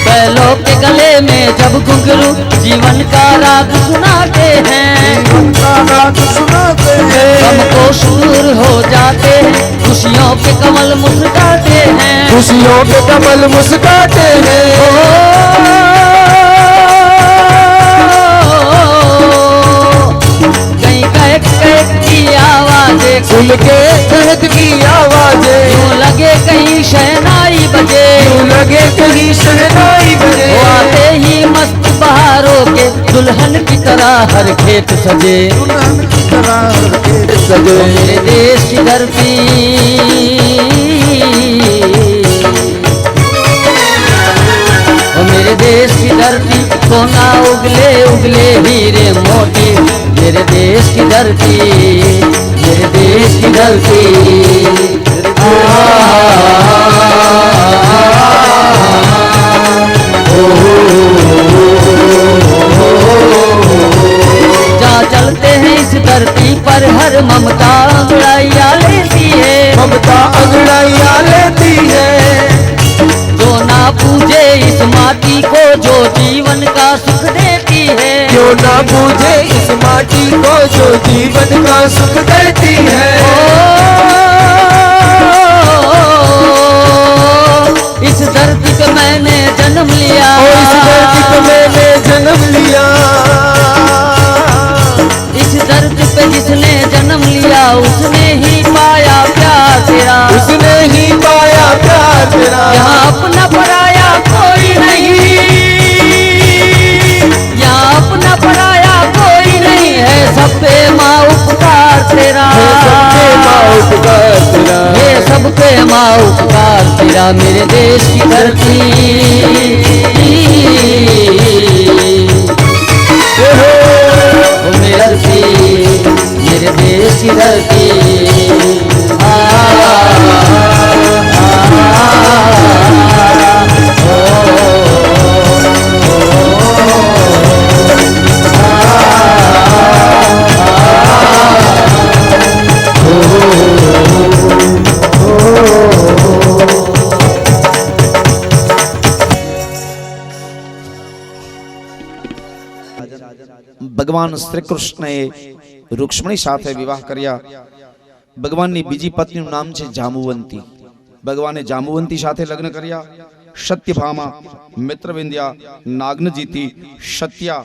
बैलों के गले में जब घुंघरू जीवन का राग सुनाते हैं, हमको दूर हो जाते हैं, खुशियों के कमल मुस्काते हैं, खुशियों के कमल मुस्काते हैं। कहीं कहक की आवाजें सुन के कहत की आवाजें यूं लगे कहीं शहनाई बजे, यूं लगे कहीं शहनाई बजे। वो आते ही मस्त बहारों के दुल्हन की तरह हर खेत सजे। सजे मेरे देश की धरती मेरे देश की धरती सोना उगले उगले हीरे मोती। मेरे देश की धरती मेरे देश की धरती। जहाँ चलते हैं इस धरती पर हर ममता अंगड़ाइया लेती है, ममता अंगड़ाइया लेती है। जो ना पूजे इस माटी को जो जीवन का सुख देती है, क्यों ना पूजे इस माटी को जो जीवन का सुख देती है। इस धरती पे मैंने जन्म लिया, इस धरती पे मैंने जन्म लिया। इस धरती पे जिसने जन्म लिया उसने ही पाया प्यार तेरा, उसने ही पाया प्यार तेरा। यहाँ अपना पराया कोई नहीं, यहाँ अपना पराया कोई नहीं है, सब पे माँ उपकार तेरा, सबके माँ उपकार तेरा। ये सब पे माँ उपकार तेरा। मेरे देश की धरती मेरे देश की धरती। ભગવાન શ્રી કૃષ્ણએ રૂક્ષ્મણી સાથે વિવાહ કર્યા। ભગવાનની બીજી પત્નીનું નામ છે જાંબુવંતી। ભગવાને જાંબુવંતી સાથે લગ્ન કર્યા। સત્યભામા, મિત્રવિંદ્યા, નાગનજીતી, સત્યા,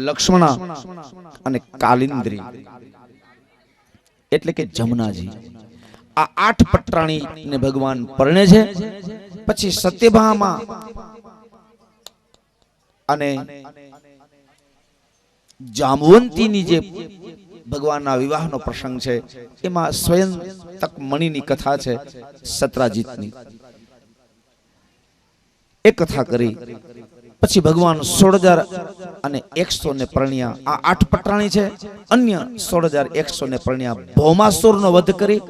લક્ષ્મણા અને કાલિંદ્રી એટલે કે જમનાજી। આ 8 પટરાણીને ભગવાન પરણે છે। પછી સત્યભામા અને જાંબુવંતીની જે ભગવાનના વિવાહનો પ્રસંગ છે એમાં સ્વયં તક મણીની કથા છે સત્રાજીતની। એ કથા કરી પછી ભગવાન 16,100 ને પરણ્યા। આ 8 પટરાણી છે। અન્ય 16,100 ને પરણ્યા। ભૌમાસુરનો વધ કરી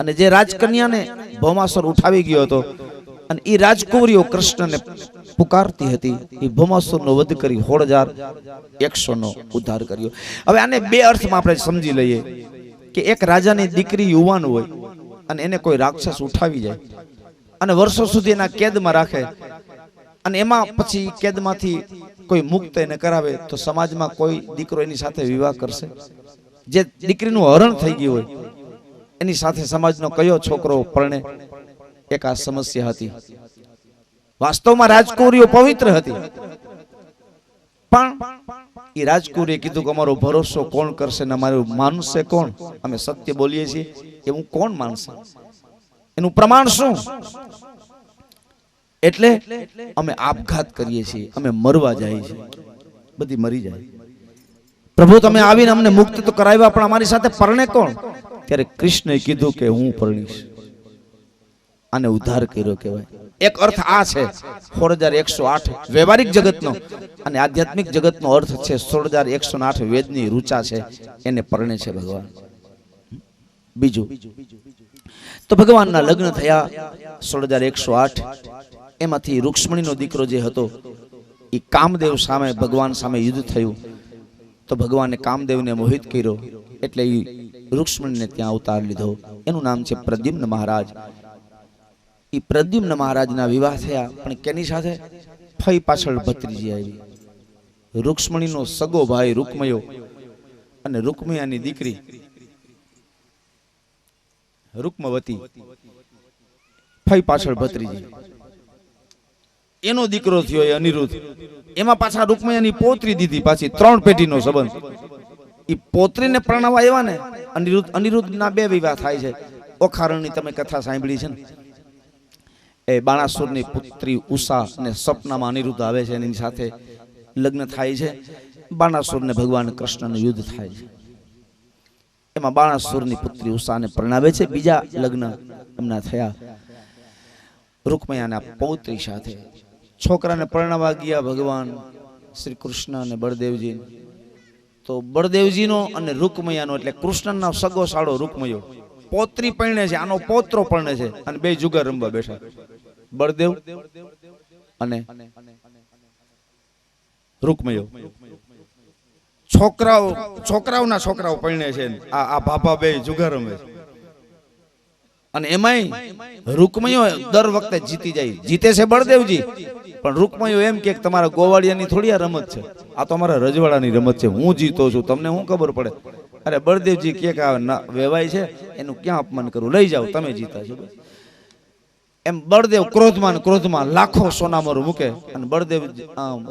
અને જે રાજકન્યાને ભૌમાસુર ઉઠાવી ગયો હતો અને એ રાજકુંવરીઓ કૃષ્ણને પુકારતી હતી, એ ભૌમાસુરનો વધ કરી 16,100 નો ઉદ્ધાર કર્યો। હવે આને બે અર્થમાં આપણે સમજી લઈએ કે એક રાજાની દીકરી યુવાન હોય અને એને કોઈ રાક્ષસ ઉઠાવી જાય અને વર્ષો સુધી એના કેદમાં રાખે અને એમાં પછી કેદમાંથી કોઈ મુક્ત એને કરાવે તો સમાજમાં કોઈ દીકરો એની સાથે વિવાહ કરશે? જે દીકરીનું હરણ થઈ ગયું હોય એની સાથે સમાજનો કયો છોકરો પરણે? એક આ સમસ્યા હતી. વાસ્તવમાં રાજકુમારીઓ પવિત્ર હતી, પણ એ રાજકુમારીએ કીધું કે અમારો ભરોસો કોણ કરશે ને અમારું માનશે કોણ? અમે સત્ય બોલીએ છીએ એવું કોણ માનશે? એનું પ્રમાણ શું? એટલે અમે આપઘાત કરીએ છીએ, અમે મરવા જઈએ છીએ, બધી મરી જાય. પ્રભુ તમે આવીને અમને મુક્ત તો કરાવ્યા, પણ અમારી સાથે પરણે કોણ? ત્યારે કૃષ્ણએ કીધું કે હું પરણીશ. આને ઉદ્ધાર કર્યો કહેવાય. એક અર્થ આ છે 16108 વ્યવહારિક જગતનો, અને આધ્યાત્મિક જગતનો અર્થ છે 16108 વેદની રૂચા છે, એને પરણે છે ભગવાન. બીજું તો ભગવાનના લગ્ન થયા 16108. એમાંથી રૂક્ષ્મણીનો દીકરો જે હતો એ કામદેવ સામે, ભગવાન સામે યુદ્ધ થયું તો ભગવાને કામદેવને મોહિત કર્યો, એટલે એ રૂક્ષ્મણીને ત્યાં અવતાર લીધો. એનું નામ છે પ્રદ્યુમ્ન મહારાજ. એ પ્રદ્યુમ્ન મહારાજના વિવાહ થયા, પણ કેની સાથે? ફઈ પાછળ ભત્રીજી આવી. રૂક્ષ્મણીનો સગો ભાઈ રૂકમયો અને રૂકમયાની દીકરી રૂકમવતી, ફઈ પાછળ ભત્રીજી. એનો દીકરો થયો એ અનિરુદ્ધ. એમાં પાછા રૂકમયાની પોતરી દીધી, પાછી 3 પેઢીનો સંબંધ. એ પોતરીને પરણાવવા આવ્યા ને અનિરુદ્ધના 2 વિવાહ થાય છે. ઓખારણની તમે કથા સાંભળી છે ને? એ બાણાસુરની પુત્રી ઉષા અને સપનામાં અનિરુદ્ધ આવે છે, એની સાથે લગ્ન થાય છે. બાણાસુરને ભગવાન કૃષ્ણનું યુદ્ધ થાય છે. એમાં બાણાસુરની પુત્રી ઉષાને પરણાવે છે. બીજા લગ્ન એમના થયા રૂકમયાના પૌત્રી સાથે. છોકરાને પરણાવવા ગયા ભગવાન શ્રી કૃષ્ણ અને બળદેવજી. તો બળદેવજીનો અને રૂકમયાનો એટલે કૃષ્ણનો સગો સાળો રૂકમયો પોત્રી પરણે છે, આનો પોત્રો પરણે છે, અને 2 જુગાર રમવા બેઠા, બળદેવ અને રૂકમયો. છોકરાઓના છોકરાઓ પરણે છે, આ ભાભા 2 જુગાર રમે છે. અને એમાંય રૂકમયો દર વખતે જીતી જાય. જીતે છે બળદેવજી, પણ રૂકમયો એમ કે તમારા ગોવાળિયાની થોડી આ રમત છે, આ તો અમારા રજવાડાની રમત છે, હું જીતો છું, તમને શું ખબર પડે? અરે બળદેવજી કે વેવાય છે એનું ક્યાં અપમાન કરું, લઈ જાઓ, તમે જીતા છો. એમ બળદેવ ક્રોધમાં લાખો સોનામર મૂકે, અને બળદેવ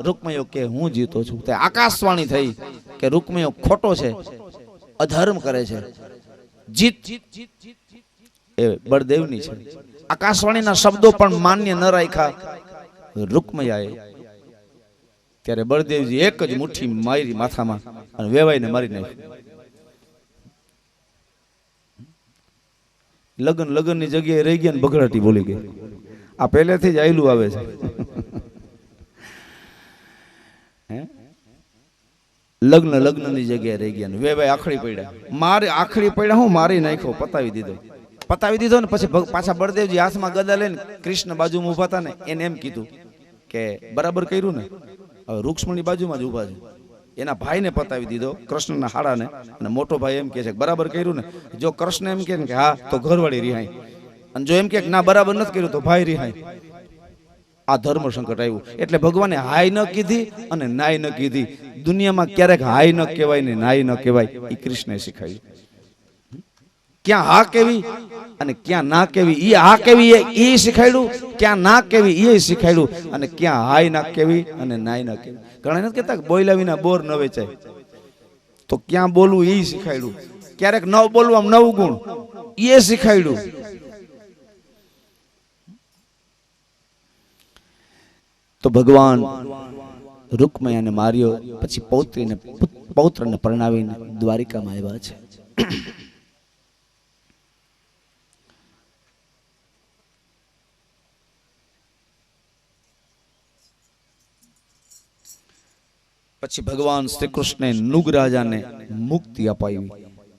રૂકમયો કે હું જીતો છું. તે આકાશવાણી થઈ કે રૂકમયો ખોટો છે, અધર્મ કરે છે, જીત એ બળદેવની છે. આકાશવાણીના શબ્દો પણ માન્ય ન રાખ્યા રૂકમયાએ. ત્યારે બળદેવજી એક જ મુઠ્ઠી મારી માથામાં અને વેવાઈને મારી નાખ્યું. લગનની જગ્યાએ રહી ગયા ને બગડાટી બોલી ગઈ. આ પહેલેથી જ આયલું આવે છે. લગ્નની જગ્યાએ રહી ગયા ને વેવાઈ આખડી પડ્યા. હું મારી નાખ્યો, પતાવી દીધો ને પછી પાછા બળદેવજી હાથમાં ગદા લઈને કૃષ્ણ બાજુમાં ઉભા હતા ને એને એમ કીધું કે બરાબર કર્યું ને. હવે રૂક્ષ્મણી બાજુમાં જ ઉભા છે, એના ભાઈને પતાવી દીધો, કૃષ્ણના હાડાને, અને મોટો ભાઈ એમ કે છે બરાબર કર્યું ને. જો કૃષ્ણ એમ કે હા તો ઘરવાળી રિહાય, અને જો એમ કે ના બરાબર નથી કર્યું તો ભાઈ રિહાય. આ ધર્મ સંકટ આવ્યું. એટલે ભગવાને હાય ન કીધી અને નાય ન કીધી. દુનિયામાં ક્યારેક હાય ન કહેવાય ને નાય ન કહેવાય, એ કૃષ્ણએ શીખાયું. ક્યાં હા કેવી અને ક્યાં ના કેવી, એ હા કેવી એ શીખાડ્યું, ક્યાં ના કેવી એ શીખાડ્યું, અને ક્યાં હાય ના કેવી અને નાય ના કેવી. ઘણા નથી કહેતા બોલ્યા વિના બોર ન વેચાય, તો ક્યાં બોલવું એ શીખાડ્યું. ક્યારેક ન બોલવા 9 ગુણ એ શીખાડ્યું. તો ભગવાન રૂકમયાને માર્યો, પછી પૌત્રને પરણાવીને દ્વારિકામાં આવ્યા છે. પછી ભગવાન શ્રી કૃષ્ણે નુગ રાજાને મુક્તિ અપાવી.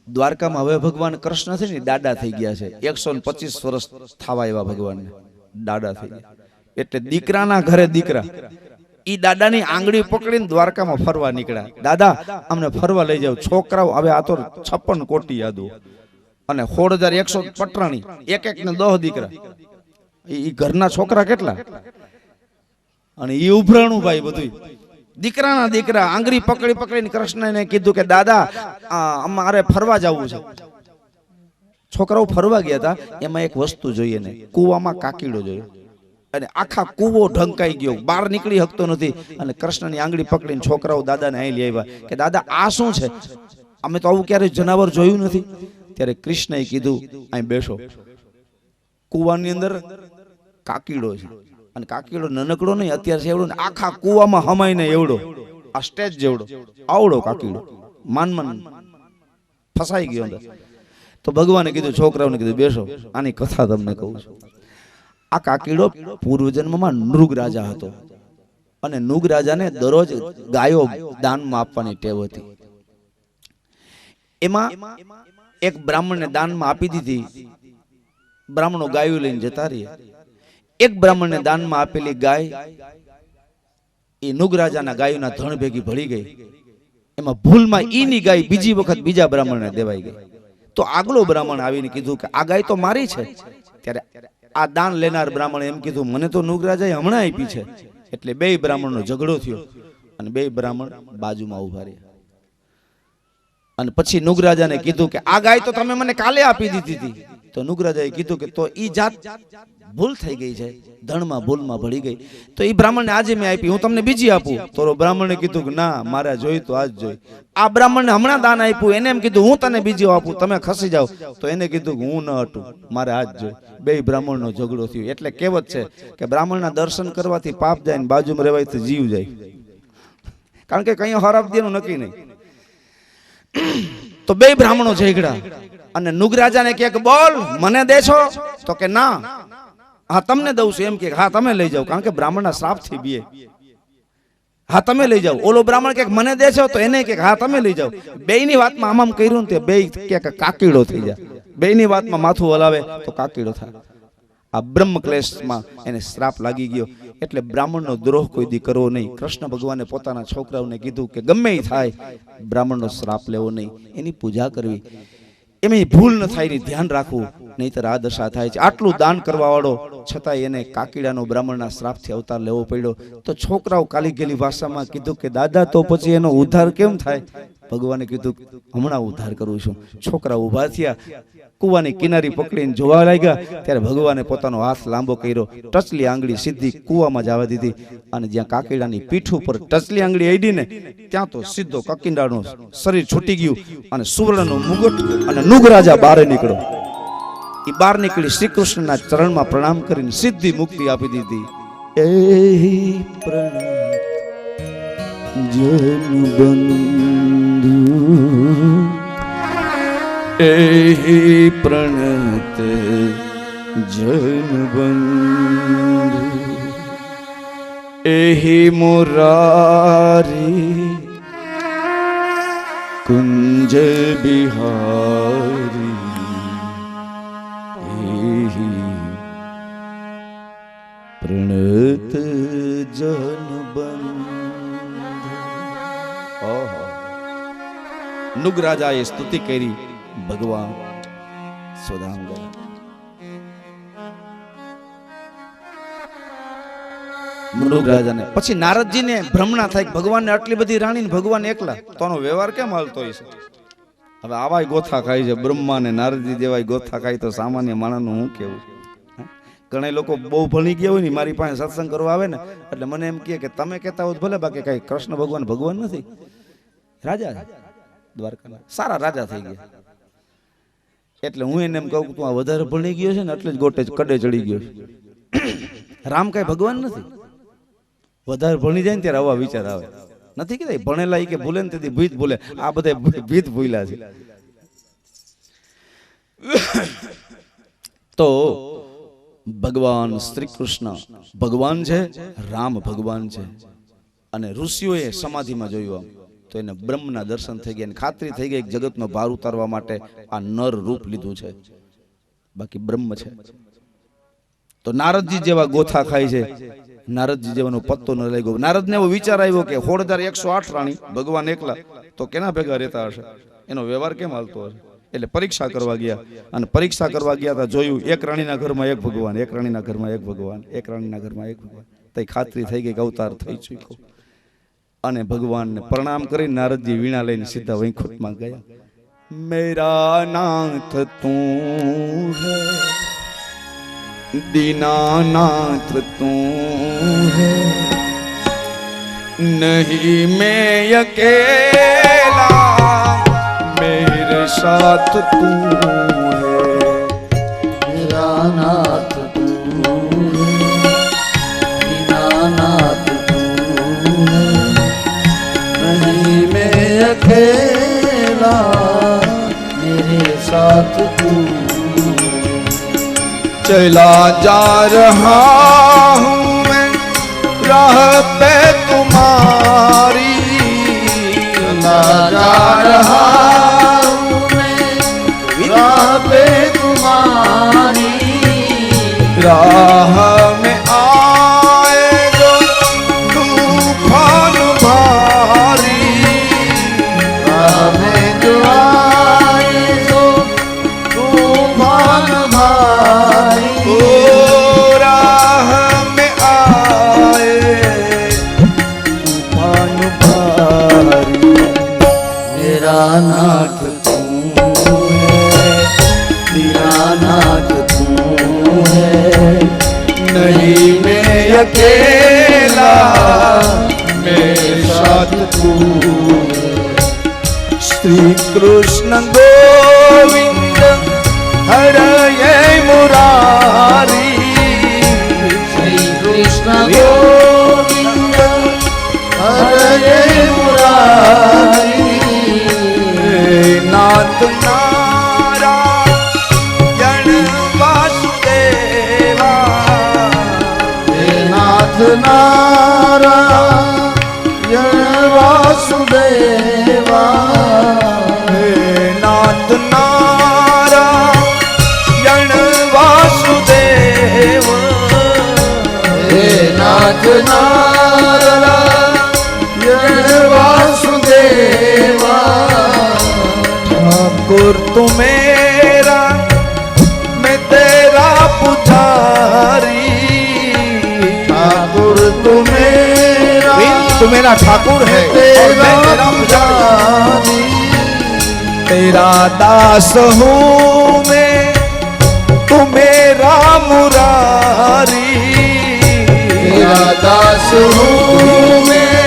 દ્વારકામાં હવે ભગવાન કૃષ્ણ છે ને દાડા થઈ ગયા છે. 125 વર્ષ થવા આવ્યા ભગવાનને, દાડા થઈ ગયા. એટલે દીકરાના ઘરે દીકરા ઈ દાદાની આંગળી પકડીને દ્વારકામાં ફરવા નીકળ્યા. દાદા અમને ફરવા લઈ જાવ. છોકરાઓ હવે આ તો 56 કોટી યાદો અને 16100 પટરાણી, એક ને 10 દીકરા. ઈ ઘરના છોકરા કેટલા? અને એ ઉભરાણું ભાઈ બધું દીકરાના દીકરા આંગળી પકડી પકડીને કૃષ્ણને કીધું કે દાદા અમારે ફરવા જવું છે. છોકરાઓ ફરવા ગયા હતા, એમાં એક વસ્તુ જોઈએ ને, કૂવામાં કાકીડો જોયો અને આખા કૂવો ઢંકાઈ ગયો, બહાર નીકળી શકતો નથી. અને કૃષ્ણની આંગળી પકડીને છોકરાઓ દાદાને અહીં લઈ આવ્યા કે દાદા આ શું છે, અમે તો આવું ક્યારે જનાવર જોયું નથી. ત્યારે કૃષ્ણએ કીધું અહીં બેસો, કૂવાની અંદર કાકીડો છે. અને કાકીડો નનકડો નહીં, અત્યારે એવડો ને આખા કૂવામાં હમાઈને એવડો, આ સ્ટેજ જેવડો આવડો કાકીડો, માન ફસાઈ ગયો અંદર. તો ભગવાને કીધું છોકરાઓને કીધું બેસો, આની કથા તમને કહું છું. આ કાકીડો પૂર્વજન્મમાં નૃગ રાજા હતો અને નૃગ રાજાને દરરોજ ગાયો દાનમાં આપવાની ટેવ હતી. એમાં એક બ્રાહ્મણને દાનમાં આપી દીધી, બ્રાહ્મણો ગાયો લઈને જતા રહ્યા. એક બ્રાહ્મણને દાનમાં આપેલી ગાય એ નૃગ રાજાના ગાયોના ધણ ભેગી ભળી ગઈ. એમાં ભૂલમાં ઈની ગાય બીજી વખત બીજા બ્રાહ્મણને દેવાઈ ગઈ. તો આગલો બ્રાહ્મણ આવીને કીધું કે આ ગાય તો મારી છે. ત્યારે આ દાન લેનાર બ્રાહ્મણે એમ કીધું મને તો નૃગ રાજાએ હમણાં આપી છે. એટલે બે બ્રાહ્મણનો ઝઘડો થયો અને બે બ્રાહ્મણ બાજુમાં ઉભા રહ્યા. અને પછી નૃગ રાજાને કીધું કે આ ગાય તો તમે મને કાલે આપી દીધી હતી. તો નૃગ રાજાએ કીધું કે તો ઈ જાત ભૂલ થઈ ગઈ છે, ધણમાં ભૂલમાં ભળી ગઈ, તો એ બ્રાહ્મણને આજે મેં આપી, હું તમને બીજી આપું. તો બ્રાહ્મણે કીધું કે ના, મારે જોઈ તો આજ જોઈ. આ બ્રાહ્મણને હમણાં દાન આપ્યું, એને એમ કીધું હું તને બીજી આપું, તમે ખસી જાઓ. તો એને કીધું કે હું ન હટું, મારે આજ જોઈ. બે બ્રાહ્મણનો ઝઘડો થયો. એટલે કહેવત છે કે બ્રાહ્મણના દર્શન કરવાથી પાપ જાય ને બાજુમાં રહેવાય તો જીવ જાય. કારણ કે કઈ હરાબ દેનું નક્કી નહીં. તો બે બ્રાહ્મણો ઝઘડા અને નૃગ રાજાને કહે કે બોલ, મને દેશો? તો કે ના, હા તમને દઉં છું. એમ કે હા તમે લઈ જાઓ, કારણ કે બ્રાહ્મણના શ્રાપથી બીએ. હા તમે લઈ જાઓ. ઓલો બ્રાહ્મણ કે મને દેશો? તો એને કે હા તમે લઈ જાઓ. બેયની વાતમાં આમ કર્યું ને તે બે કે કાકીડો થઈ જાય. બેયની વાતમાં માથું હલાવે તો કાકીડો થાય. આ બ્રહ્મ ક્લેશમાં એને શ્રાપ લાગી ગયો. એટલે બ્રાહ્મણનો દ્રોહ કોઈ દી કરવો નહીં. કૃષ્ણ ભગવાને પોતાના છોકરાઓને કીધું કે ગમે એ થાય બ્રાહ્મણનો શ્રાપ લેવો નહીં, એની પૂજા કરવી, એમાં ભૂલ ન થાય એની ધ્યાન રાખવું, નહીતર આ દશા થાય છે. આટલું દાન કરવા વાળો છતાં એને કાકીડાનો બ્રાહ્મણના શ્રાપથી અવતાર લેવો પડ્યો. તો છોકરાઓ કાલી ગયેલી ભાષામાં કીધું કે દાદા તો પછી એનો ઉદ્ધાર કેમ થાય? ભગવાને કીધું હમણાં ઉદ્ધાર કરું છું. છોકરા ઉભા થયા, કુવાની કિનારી પકડીને જોવા લાગ્યા. ત્યારે ભગવાને પોતાનો હાથ લાંબો કર્યો, ટચલી આંગળી સીધી કુવામાં જવા દીધી. અને જ્યાં કાકીડાની પીઠ ઉપર ટચલી આંગળી અડી ને ત્યાં તો સીધો કાકીડાનું શરીર છૂટી ગયું અને સુવર્ણનો મુગટ અને નૃગ રાજા બહાર નીકળ્યો. એ બહાર નીકળી શ્રી કૃષ્ણના ચરણમાં પ્રણામ કરીને સીધી મુક્તિ આપી દીધી. એ પ્રણત જનબંધુ, એ પ્રણત જનબંધુ, એહી મુરારી કુંજ બિહારી, એહી પ્રણત જનબંધુ. નૃગ રાજાએ સ્તુતિ કરી ભગવાન સુદાંગા. નૃગ રાજાને પછી નારદજીને ભ્રમણા થાય ભગવાનને આટલી બધી રાણી, ભગવાન એકલા, તો આનો વ્યવહાર કેમ હાલતો હશે? હવે આવાય ગોથા ખાય છે, બ્રહ્મા ને નારદજી જેવાય ગોથા ખાય તો સામાન્ય માણસનું હું કેવું? ઘણા લોકો બહુ ભણી ગયા હોય ને મારી પાસે સત્સંગ કરવા આવે ને એટલે મને એમ કહે કે તમે કહેતા હો ભલે, બાકી કઈ કૃષ્ણ ભગવાન ભગવાન નથી, રાજા દ્વારકાના સારા રાજા થઈ ગયા. એટલે હું એને એમ કહું તું આ વધારે ભણી ગયો છે ને એટલે જ ગોટે કડે ચડી ગયો. રામ કઈ ભગવાન નથી. વધારે ભણી જાય ને ત્યારે આવા વિચાર આવે. નથી કે ભણેલા કે ભૂલે ને તેથી ભીત ભૂલે. આ બધા ભીત ભૂલ્યા છે. તો ભગવાન શ્રી કૃષ્ણ ભગવાન છે, રામ ભગવાન છે. અને ઋષિઓએ સમાધિમાં જોયું તો એને બ્રહ્મના દર્શન થઈ ગયા, ખાતરી થઈ ગઈ જગતનો ભાર ઉતારવા માટે આ નર રૂપ લીધું છે, બાકી બ્રહ્મ છે. તો નારદજી જેવા ગોથા ખાય છે, નારદજી જેવાનો પત્તો ન લાગ્યો. નારદને એવો વિચાર આવ્યો કે 16,108 રાણી, ભગવાન એકલા, તો કેના ભેગા રહેતા હશે? એનો વ્યવહાર કેમ હાલતો હશે? એટલે પરીક્ષા કરવા ગયા. અને પરીક્ષા કરવા ગયા હતા જોયું એક રાણીના ઘરમાં એક ભગવાન, એક રાણીના ઘરમાં એક ભગવાન, એક રાણીના ઘરમાં એક ભગવાન. તે ખાતરી થઈ ગઈ કે અવતાર થઈ ચૂક્યો અને ભગવાનને પ્રણામ કરી નારદજી વીણા લઈને સીધા વૈકુંઠમાં ગયા. મેરા નાથ તું હૈ दीनानाथ तू है नहीं मैं अकेला मेरे साथ तू है मेरा नाथ तू है दीनानाथ तू है नहीं मैं अकेला मेरे साथ तू चला जा रहा हूँ मैं राह पे तुम्हारी चला जा रहा हूँ मैं राह पे तुम्हारी राह में आए जो तूफान भारी राह में जो आए जो तूफान भारी ओ राह में आए तूफान भारी मेरा नाथ तू है दीनानाथ तू है नहीं मैं अकेला मेरे साथ तू श्री कृष्ण गोविंद हरये मुरारी श्री कृष्ण गोविंद हरे मुरारी नाथ नारायण वासुदेवा हे नाथ नारायण वासुदेवा हे नाथ नारायण वासुदेव हे नाथ नारायण वासुदेवा ठाकुर तू मेरा मैं तेरा पुजारी ठाकुर तू मेरा तू मेरा ठाकुर है और मैं तेरा पुजारी तेरा दास हूँ मैं तू मेरा मुरारी तेरा दास हूँ मैं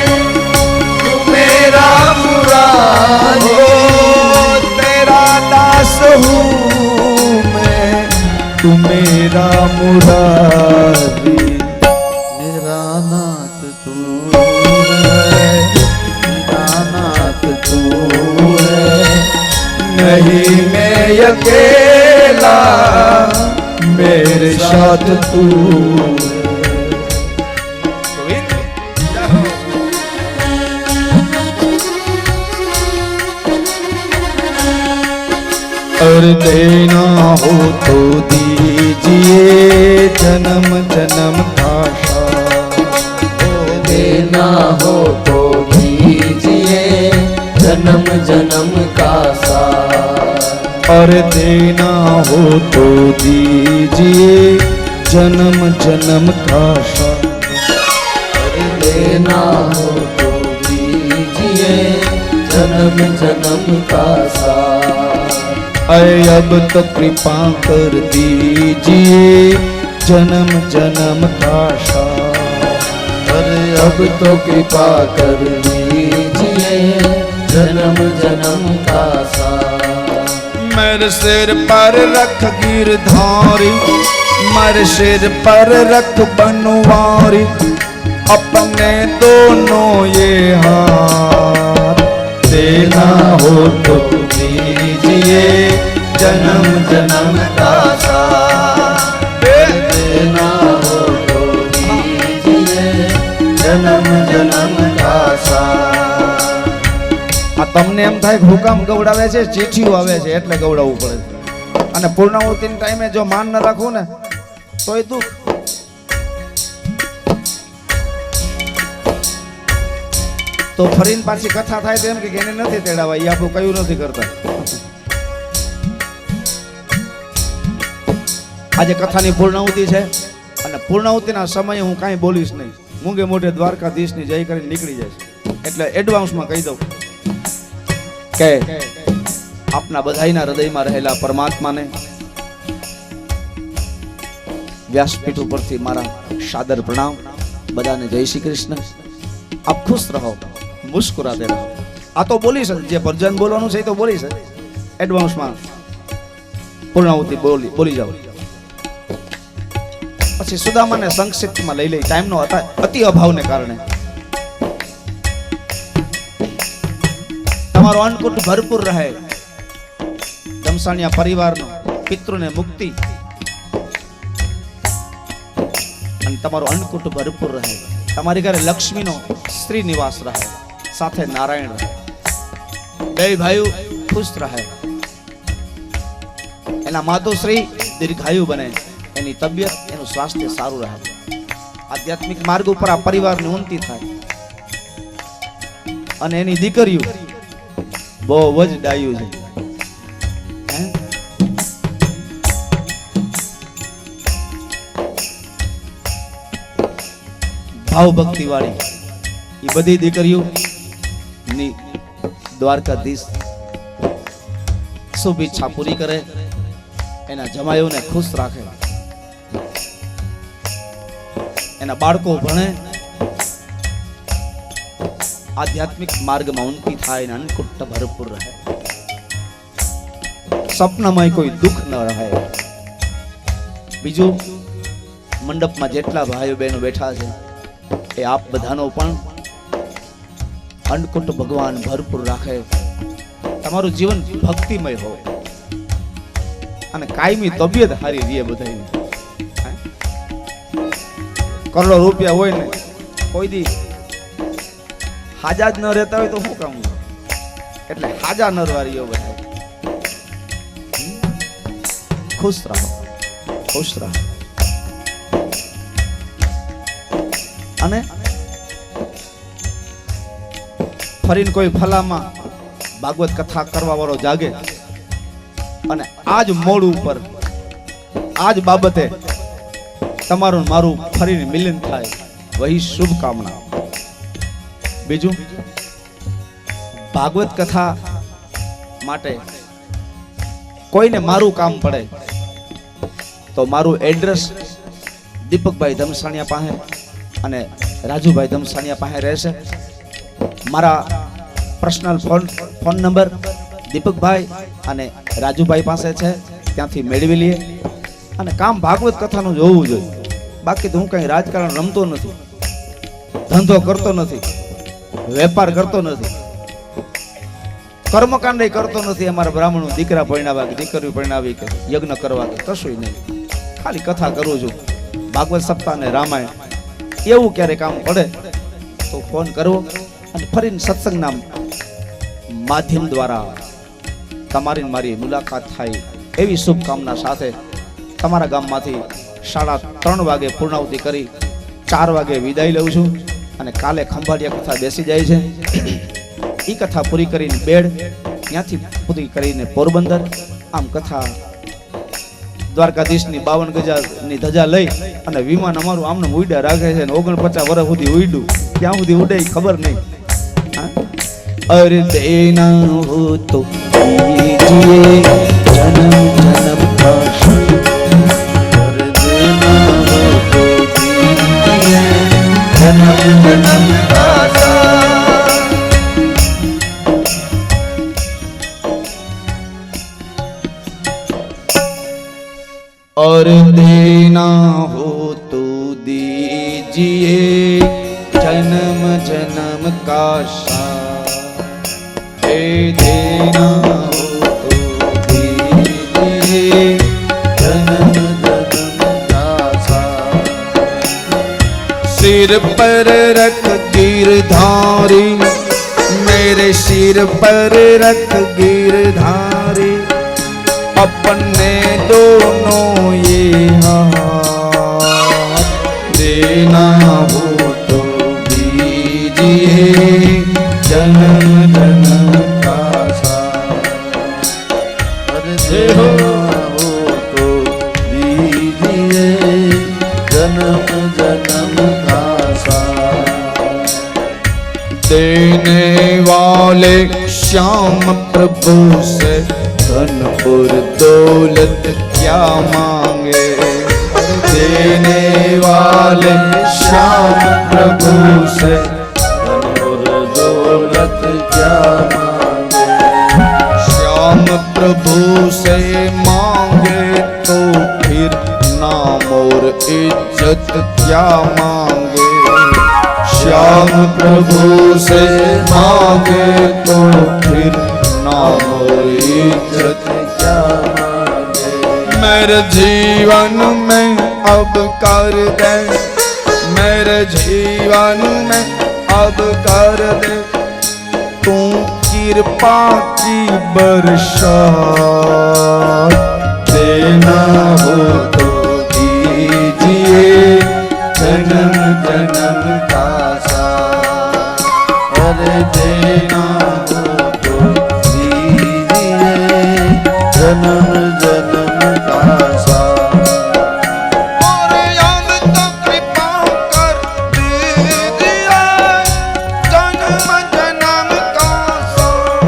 तू मेरा मुरारी ओ, तेरा दास हूँ मैं तू मेरा मुरारी मेरा नाथ तू है मेरा नाथ तू है नहीं मैं अकेला मेरे साथ तू और देना हो तो दीजिए जन्म जन्म का देना हो तो दीजिए जन्म जन्म का साथ और देना हो तो दीजिए जन्म जन्म का देना हो तो दीजिए जन्म जन्म का साथ अरे अब तो कृपा कर दीजिए जन्म जन्म का अरे अब तो कृपा कर दीजिए जन्म जन्म का साथ मेरे सिर पर रख गिरधारी मेरे सिर पर रख बनवारी अपने दोनों ये हाथ देना हो तो दीजिए जन्म जन्म का साथ देना हो तो दीजिए जन्म जन्म का साथ आ તમને એમ થાય કે હુકામ ગવડાવે છે ચીઠીઓ આવે છે એટલે ગવડાવવું પડે છે અને પૂર્ણાહુતિના ટાઈમે જો માન ન રાખવું ને તોય દુઃખ તો ફરીને પાછી કથા થાય તો એમ કે એને નથી તેડાવા એ આપણું કયું નથી કરતા આજે કથાની પૂર્ણાહુતિ છે અને પૂર્ણાવતીના સમયે હું કાંઈ બોલીશ નહીં, મૂંગે મોઢે દ્વારકાધીશની જય કરીને નીકળી જઈશ. એટલે એડવાન્સમાં કહી દઉં કે આપના બધાયના હૃદયમાં રહેલા પરમાત્માને વ્યાસપીઠ ઉપરથી મારા સાદર પ્રણામ. બધાને જય શ્રી કૃષ્ણ. આપ ખુશ રહો, મુસ્કુરાતે રહો. આ તો બોલીશ જ, જે ભજન બોલવાનું છે એ તો બોલીશ જ. એડવાન્સમાં પૂર્ણાવતી બોલી જાઓ. પછી સુદામાને સંક્ષિપ્તમાં લઈ લઈ, ટાઈમનો અતિ અભાવને કારણે. તમારો અન્નકૂટ ભરપૂર રહે, દમસાણિયા પરિવારનો પિતૃને મુક્તિ અને તમારો અન્નકૂટ ભરપૂર રહે. તમારી ઘરે લક્ષ્મીનો સ્ત્રી નિવાસ રહે, સાથે નારાયણ રહે. બે ભાઈઓ ખુશ રહે, એના માતુશ્રી દીર્ઘાયુ બને, એની તબિયત એનું સ્વાસ્થ્ય સારું રહે. આધ્યાત્મિક માર્ગ ઉપર આ પરિવારની ઉન્નતિ થાય અને એની દીકરીઓ બહુ જ ડાયું છે. ભાવ ભક્તિ વાળી એ બધી દીકરીઓ ની દ્વારકાધીશ શુભ ઈચ્છા પૂરી કરે, એના જમાઈઓને ખુશ રાખે, એના બાળકો ભણે, આધ્યાત્મિક માર્ગમાં ઉન્નતિ થાય, અન્નકૂટ ભરપૂર રહે, સપનામાં કોઈ દુઃખ ન રહે. બીજું, મંડપમાં જેટલા ભાઈઓ બહેનો બેઠા છે એ આપ બધાનો પણ અન્નકૂટ ભગવાન ભરપૂર રાખે. તમારું જીવન ભક્તિમય હોય અને કાયમી તબિયત હારી રહે. બધાની કરોડો રૂપિયા હોય ને કોઈ દી હાજા જ ન રહેતા હોય તો શું કામ? એટલે હાજા નરવારીઓ બધા ખુશ રહો, ખુશ રહો. અને ફરીને કોઈ ફલામાં ભાગવત કથા કરવા વાળો જાગે અને આજ મોડ ઉપર આજ બાબતે તમારું મારું ફરીને મિલન થાય, વહી શુભકામના. બીજું, ભાગવત કથા માટે કોઈને મારું કામ પડે તો મારું એડ્રેસ દીપકભાઈ ધમસાણિયા પાસે અને રાજુભાઈ ધમસાણિયા પાસે રહેશે. મારા પર્સનલ ફોન નંબર દીપકભાઈ અને રાજુભાઈ પાસે છે, ત્યાંથી મેળવી લઈએ. અને કામ ભાગવત કથાનું જોવું જોઈએ. બાકી તો હું કઈ રાજકારણ રમતો નથી, ધંધો કરતો નથી, વેપાર કરતો નથી, કર્મકાંડ કરતો નથી. અમારા બ્રાહ્મણો દીકરા પરણાવા કે દીકરીઓ પરણાવી કે યજ્ઞ કરવા કે કશું નહીં, ખાલી કથા કરું છું. ભાગવત સપ્તાહ ને રામાયણ એવું ક્યારે કામ પડે તો ફોન કરવો અને ફરીને સત્સંગના માધ્યમ દ્વારા તમારી મારી મુલાકાત થાય એવી શુભકામના સાથે તમારા ગામમાંથી 3:30 વાગે પૂર્ણાવતી કરી 4 વાગે વિદાય લઉં છું. અને કાલે ખંભાળિયા કથા બેસી જાય છે. એ કથા પૂરી કરીને બેડ, ત્યાંથી પૂરી કરીને પોરબંદર. આમ કથા દ્વારકાધીશની 52 ગજાની ધજા લઈ અને વિમાન અમારું આમને ઉડ્યા રાખે છે. 49 વર્ષ સુધી ઉડ્યું, ક્યાં સુધી ઉડે ખબર નહીં. અરે દેના હો તો જીએ જન્મ જન્મ કા અરે દેના હો તો જીએ જન્મ જન્મ કા और देना हो तो दीजिए जन्म जन्म का साथ, देना हो तो दीजिए जन्म जन्म का साथ. सिर पर रख गिरधारी, मेरे सिर पर रख गिरधारी, अपने दोनों ये हाथ, देना हो तो दीजिए जन्म जन्म का साथ. अरे देना हो तो दीजिए जन्म देने वाले श्याम प्रभु से धन और दौलत क्या मांगे। देने वाले श्याम प्रभु से धन और दौलत क्या मांगे। श्याम प्रभु से मांगे तो फिर नाम और इज्जत क्या मांगे। श्याम प्रभु से मांगे तो फिर नाम और इज्जत क्या मांगे। मेरे जीवन में अब कर दे, मेरे जीवन में अब कर दे तू कृपा की बरसात। देना हो तो दीजिए जन्म जन्म का साथ। अरे देना हो तो दीजिए जन्म जन्म का साथ। और अब तो कृपा कर दीजिए जन्म जन्म का साथ।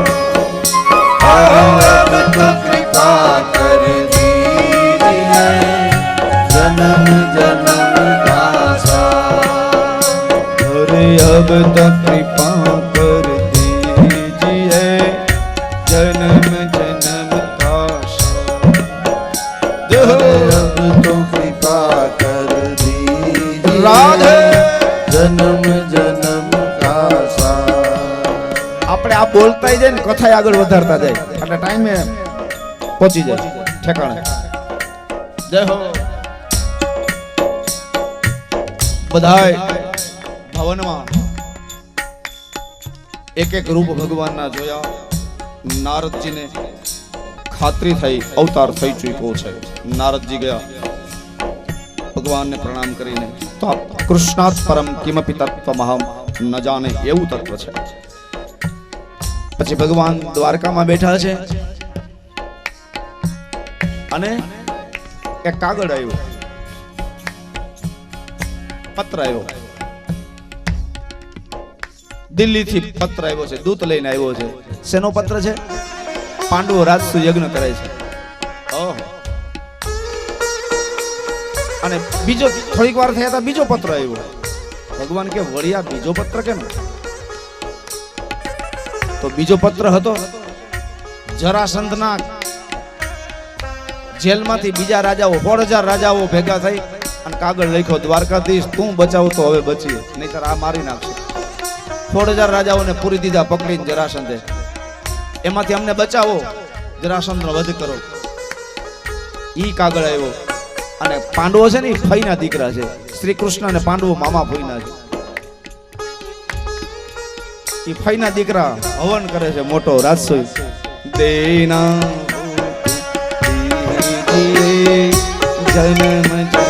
अब तो कृपा कर दीजिए जन्म जन्म का साथ। अरे अब तो कृपा कर दीजिए जन्म जन्म का साथ। अब तो कृपा कर दीजिए राधे जन्म जन्म का साथ। આપણે આ બોલતા જાય ને કથા આગળ વધારતા જાય એટલે ટાઈમે પહોંચી જાય ઠેકાણે. જય હો. બધાય ભવનમાં એક એક રૂપ ભગવાનના જોયા. નારદજીને ખાતરી થઈ અવતાર થઈ ચૂક્યો છે. નારદજી ગયા ભગવાનને પ્રણામ કરીને તો આ કૃષ્ણાત પરમ કિમપી તત્વમહમ ન જાણે એવું તત્વ છે. પછી ભગવાન દ્વારકામાં બેઠા છે અને એક કાગળ આવ્યો, પત્ર આવ્યો, દિલ્હીથી પત્ર આવ્યો છે, દૂત લઈને આવ્યો છે. શેનો પત્ર છે? પાંડવો રાજસુ યજ્ઞ કરે છે. ઓહો. અને બીજો થોડીક વાર થયા હતા બીજો પત્ર આવ્યો. ભગવાન કે વળિયા બીજો પત્ર કેમ? તો બીજો પત્ર હતો જરાસંધના જેલમાંથી બીજા રાજાઓ 16,000 રાજાઓ ભેગા થઈ અને કાગળ લખ્યો, દ્વારકાધીશ તું બચાવ તો હવે બચીએ, નહીતર આ મારી નાખશે. 16,000 રાજાઓને પૂરી દીધા પકડીને જરાસંધે. એમાંથી અમને બચાવો, જરાસંધનો વધ કરો. ઈ કાગળ આવ્યો. અને પાંડવો છે ને ફઈના દીકરા છે. શ્રી કૃષ્ણ અને પાંડવો મામા ફઈના છે. ઈ ફઈના દીકરા હવન કરે છે મોટો રાજસોઈ. દેના જન્મ જન્મ કા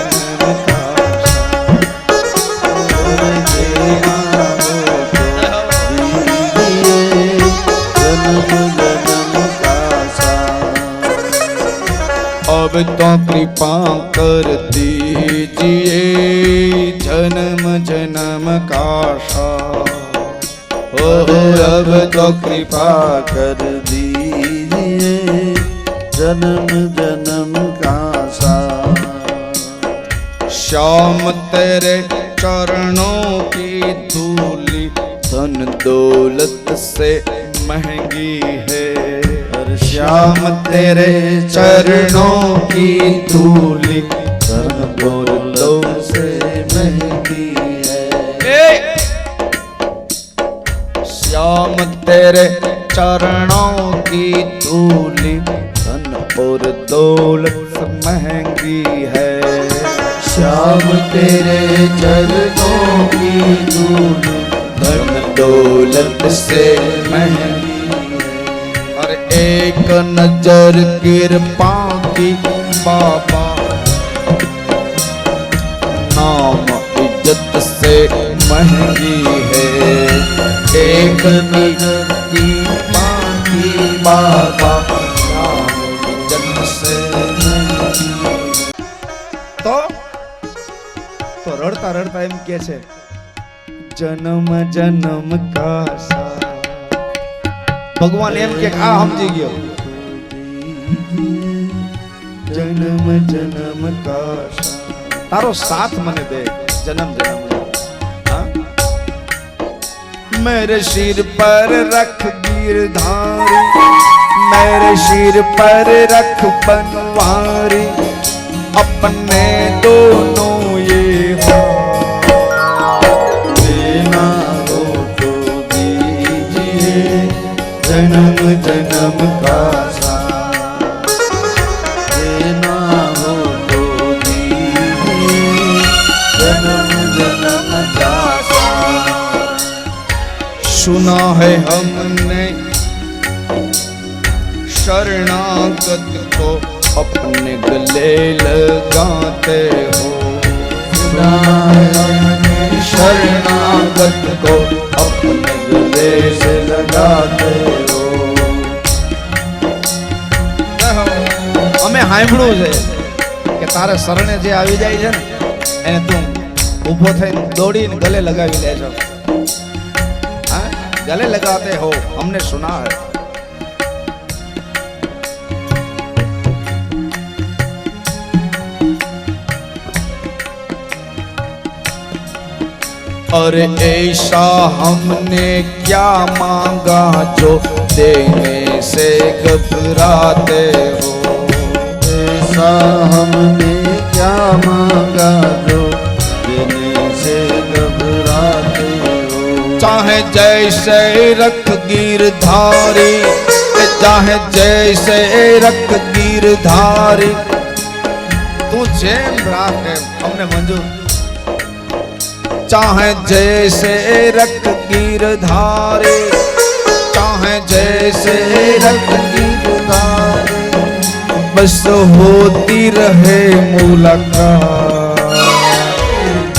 अब तो कृपा कर दीजिए जन्म जन्म का साथ। अब तो कृपा कर दीजिए जन्म जन्म का साथ। श्याम तेरे चरणों की धूली धन दौलत से महंगी है। श्याम तेरे चरणों की धूली धन दौलत से महंगी है। श्याम तेरे चरणों की धूली धन और दौलत महंगी है। श्याम तेरे चरणों की धूली धन दौलत से महंगी। और एक नजर कृपा की बाबा नाम इज्जत से महंगी है। एक नजर कृपा की बाबा नाम इज्जत से महंगी। तो रड़ता रड़ता एम के छे जन्म जन्म का साथ। भगवान एम के आ समझी गयो जन्म जन्म का साथ तारो साथ मने दे जन्म जन्म हाँ? मेरे सिर पर रख गिरधारी मेरे सिर पर रख बनवारी अपने दोनों ये देना हो तो दीजिए जन्म जन्म का साथ देना हो तो दीजिए जन्म जन्म का साथ। सुना है हमने शरणागत को अपने गले लगाते हो शरणागत को अपने गले से लगाते हो। અમે સાંભળ્યું છે કે તારે શરણે જે આવી જાય છે ને એને તું ઊભો થઈને દોડીને ગલે લગાવી લેજો હા ગલે લગાતે હો हमने सुना है। और ऐसा हमने क्या मांगा जो देने से घबराते हो ऐसा हमने क्या मांगा जो देने से घबराते हो। चाहे जैसे रख गिरधारी चाहे जैसे रख गिरधारी तू जेम राखे हमने मंजूर चाहे जैसे रख गिरधारी चाहे जैसे रख गिरधारी बस होती रहे मुलाकात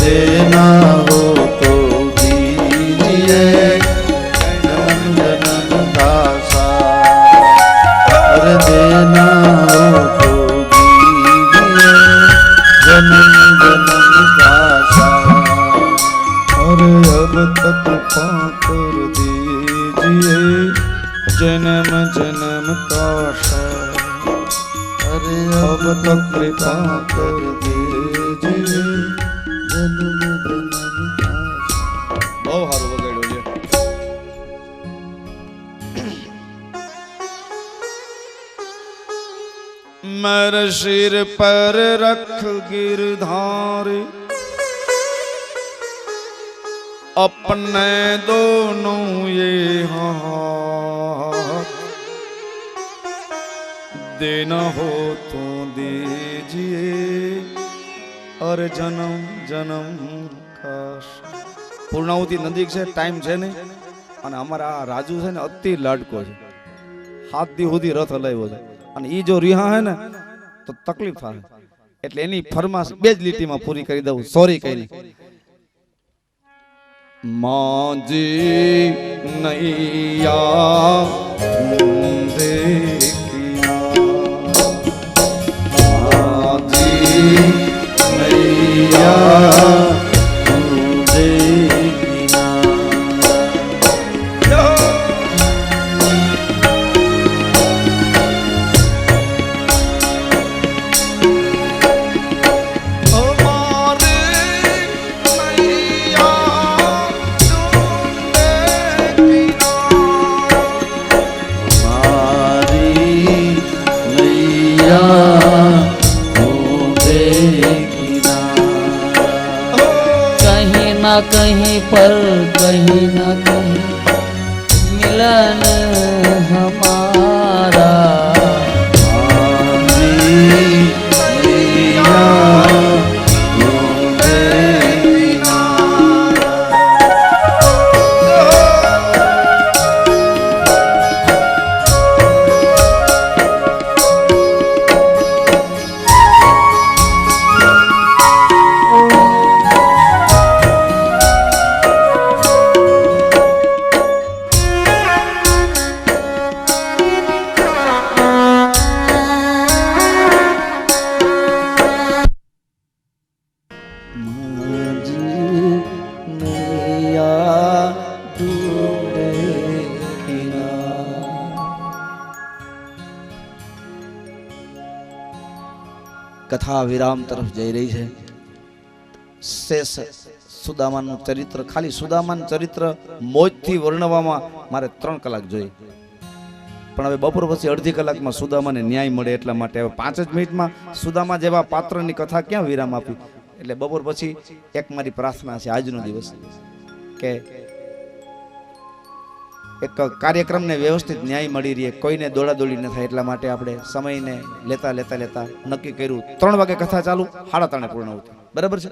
देना हो तो दीजिए जन्म जन्म का साथ और देना हो तो दीजिए जन्म जन्म का साथ और अब तक पाकर दीजिए जन्म जन्म का साथ अरे अब तक कृपा कर दीजिए जन्म जन्म का साथ। बहुत हारू वगाड्यो લ્યો मेरे सिर पर रख गिरधारी अपने दोनों ये हाथ देना हो तो दीजिए और जन्म जन्म का पूर्णाहुति नजीक છે ટાઈમ છે ને અને અમારા આ રાજુ છે ને અતિ લાડકો છે 7 દી સુધી રથ હલાવ્યો છે અને ઈ જો રિહા હે ને તો તકલીફ થાય એટલે એની ફરમાશ બે જ લીટીમાં પૂરી કરી દઉં સોરી કરી मांझी नैया देखिया मांझी नैया देखिया कहीं पर कहीं न कहीं मिलन हमारा કથા વિરામ તરફ જઈ રહી છે. શેષ સુદામાનું ચરિત્ર, ખાલી સુદામાનું ચરિત્ર મોજથી વર્ણવામાં મારે 3 કલાક જોઈએ, પણ હવે બપોર પછી અડધી કલાકમાં સુદામાને ન્યાય મળે એટલા માટે હવે 5 જ મિનિટમાં સુદામા જેવા પાત્રની કથા ક્યાં વિરામ આપી. એટલે બપોર પછી એક મારી પ્રાર્થના છે આજનો દિવસ કે એક કાર્યક્રમને વ્યવસ્થિત ન્યાય મળી રહે, કોઈને દોડાદોડી ન થાય એટલા માટે આપણે સમયને લેતા લેતા લેતા નક્કી કર્યું 3 વાગે કથા ચાલુ, 3:30 પૂર્ણ આવતી. બરાબર છે.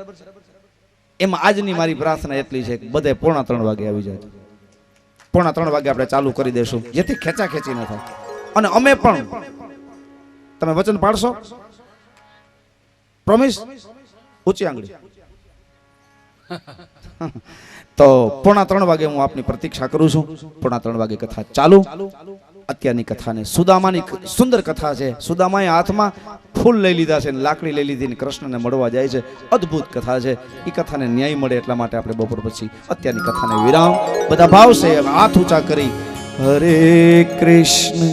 એમાં આજની મારી પ્રાર્થના એટલી છે કે બધે 2:45 વાગે આવી જાય. 2:45 વાગે આપણે ચાલુ કરી દેશું, જેથી ખેંચાખેંચી ન થાય. અને અમે પણ, તમે વચન પાડશો? પ્રોમિસ? ઊંચી આંગળી. તો 2:45 વાગે હું આપની પ્રતીક્ષા કરું છું. 2:45 વાગે કથા ચાલુ. અત્યારની કથાને સુદામાની સુંદર કથા છે. સુદામાએ હાથમાં ફૂલ લઈ લીધા છે, લાકડી લઈ લીધી, કૃષ્ણને મળવા જાય છે. અદ્ભુત કથા છે. એ કથાને ન્યાય મળે એટલા માટે આપણે બપોર પછી અત્યારની કથાને વિરામ. બધા ભાવ છે, હાથ ઊંચા કરી હરે કૃષ્ણ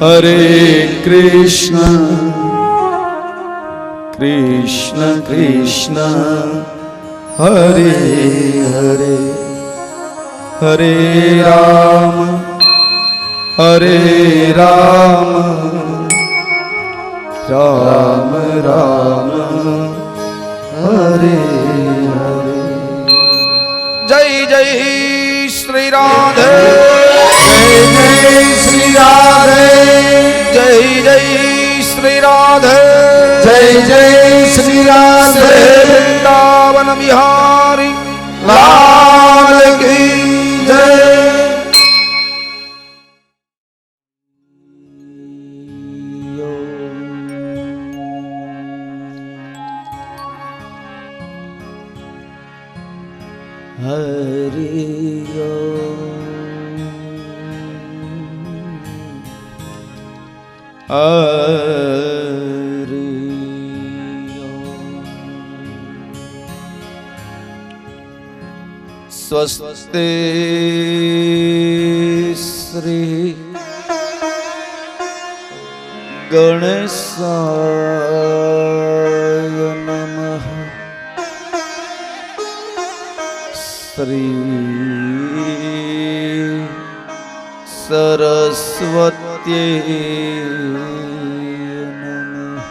હરે કૃષ્ણ કૃષ્ણ કૃષ્ણ હરે હરે હરે રામ હરે રામ રામ રામ હરે હરે. જય જય શ્રી રાધે, જય જય શ્રી રાધે, જય જય શ્રી રાધે, જય જય શ્રી રાધે. વૃંદાવન વિહારી લાલ કી જય. સ્વસ્તે શ્રી ગણેશાય નમઃ. શ્રી સરસ્વત્યે નમઃ.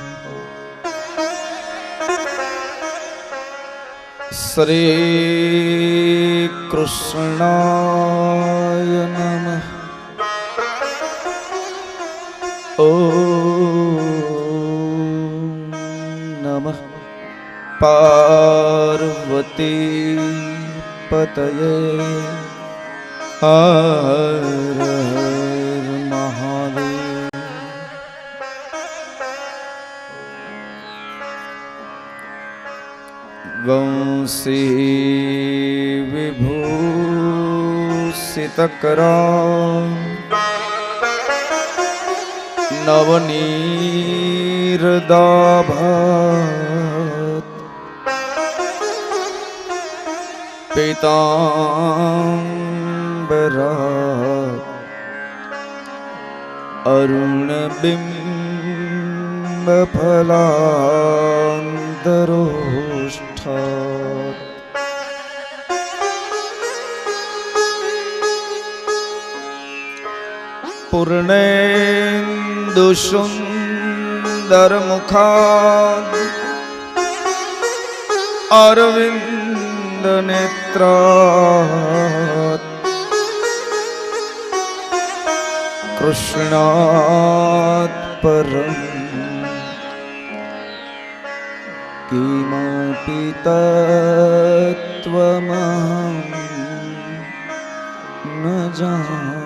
શ્રી કૃષ્ણાય નમઃ. ઓમ નમઃ પાર્વતી પતયે. હર હર મહાદેવ. વંશી વિભૂષિતકરા નવનીરદાભાત પીતાંબરા અરુણબિંબફલાંતરોષ્ઠાત. પૂર્ણેન્દુસુંદરમુખાદ અરવિંદનેત્રાત. કૃષ્ણાત પરમ કિમપિ તત્વમહં ન જાનામિ.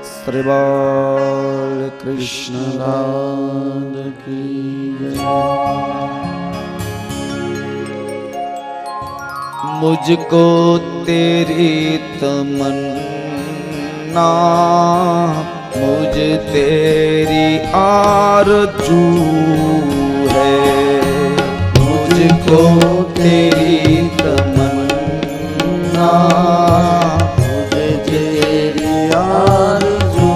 શ્રી બાલકૃષ્ણ લાલ કી જય. मुझको तेरी तमन्ना, मुझ तेरी आरज़ू है. मुझको तेरी तमन्ना, मुझे तेरी आरज़ू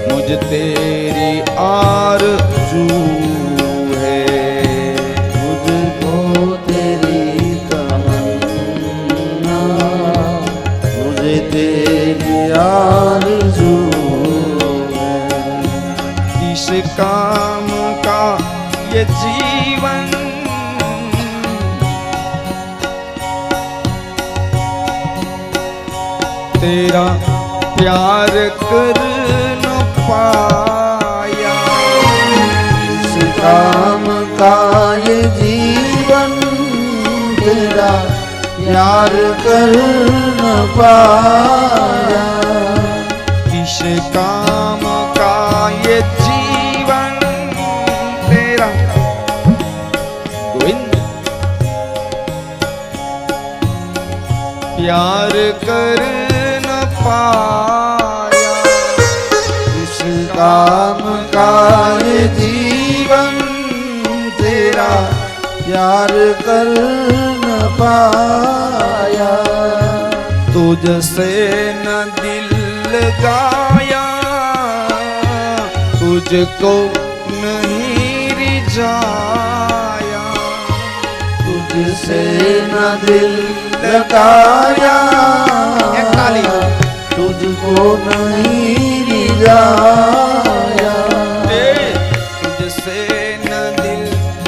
मुझ तेरी आरज़ू है, मुझको तेरी तमन्ना, मुझे तेरी आरज़ू है। इस काम का ये जीवन तेरा प्यार कर न पाया, इस काम का ये जीवन तेरा प्यार कर न पाया। इस काम का ये जीवन तेरा गोविंद प्यार कर न पाया, इस काम का ये जीवन तेरा प्यार कर न पाया। तुझसे न दिल लगाया, तुझको नहीं रिझाया, तुझसे न दिल लगाया, तुझको नहीं रिझाया। तुझसे न दिल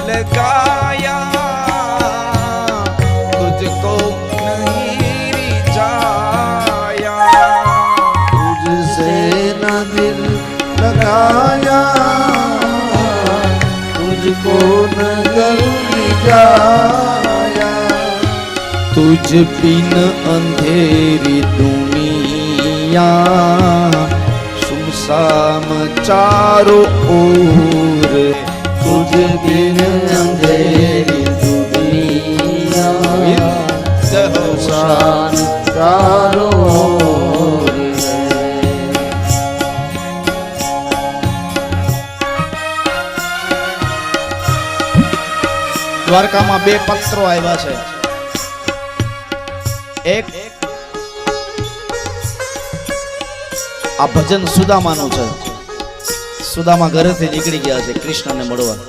लगाया, तुझको नहीं रिझाया, तुझसे न दिल लगाया, तुझको न रिझाया। तुझ बिन अंधेरी दुनिया सुमसाम चारों ओर, तुझ बिन अंधेरी दुनिया सुनसान चारों ओर है। દ્વારકામાં બે પત્રો આવ્યા છે. એક આ ભજન સુદામાનું છે. સુદામા ઘરેથી નીકળી ગયા છે કૃષ્ણને મળવા.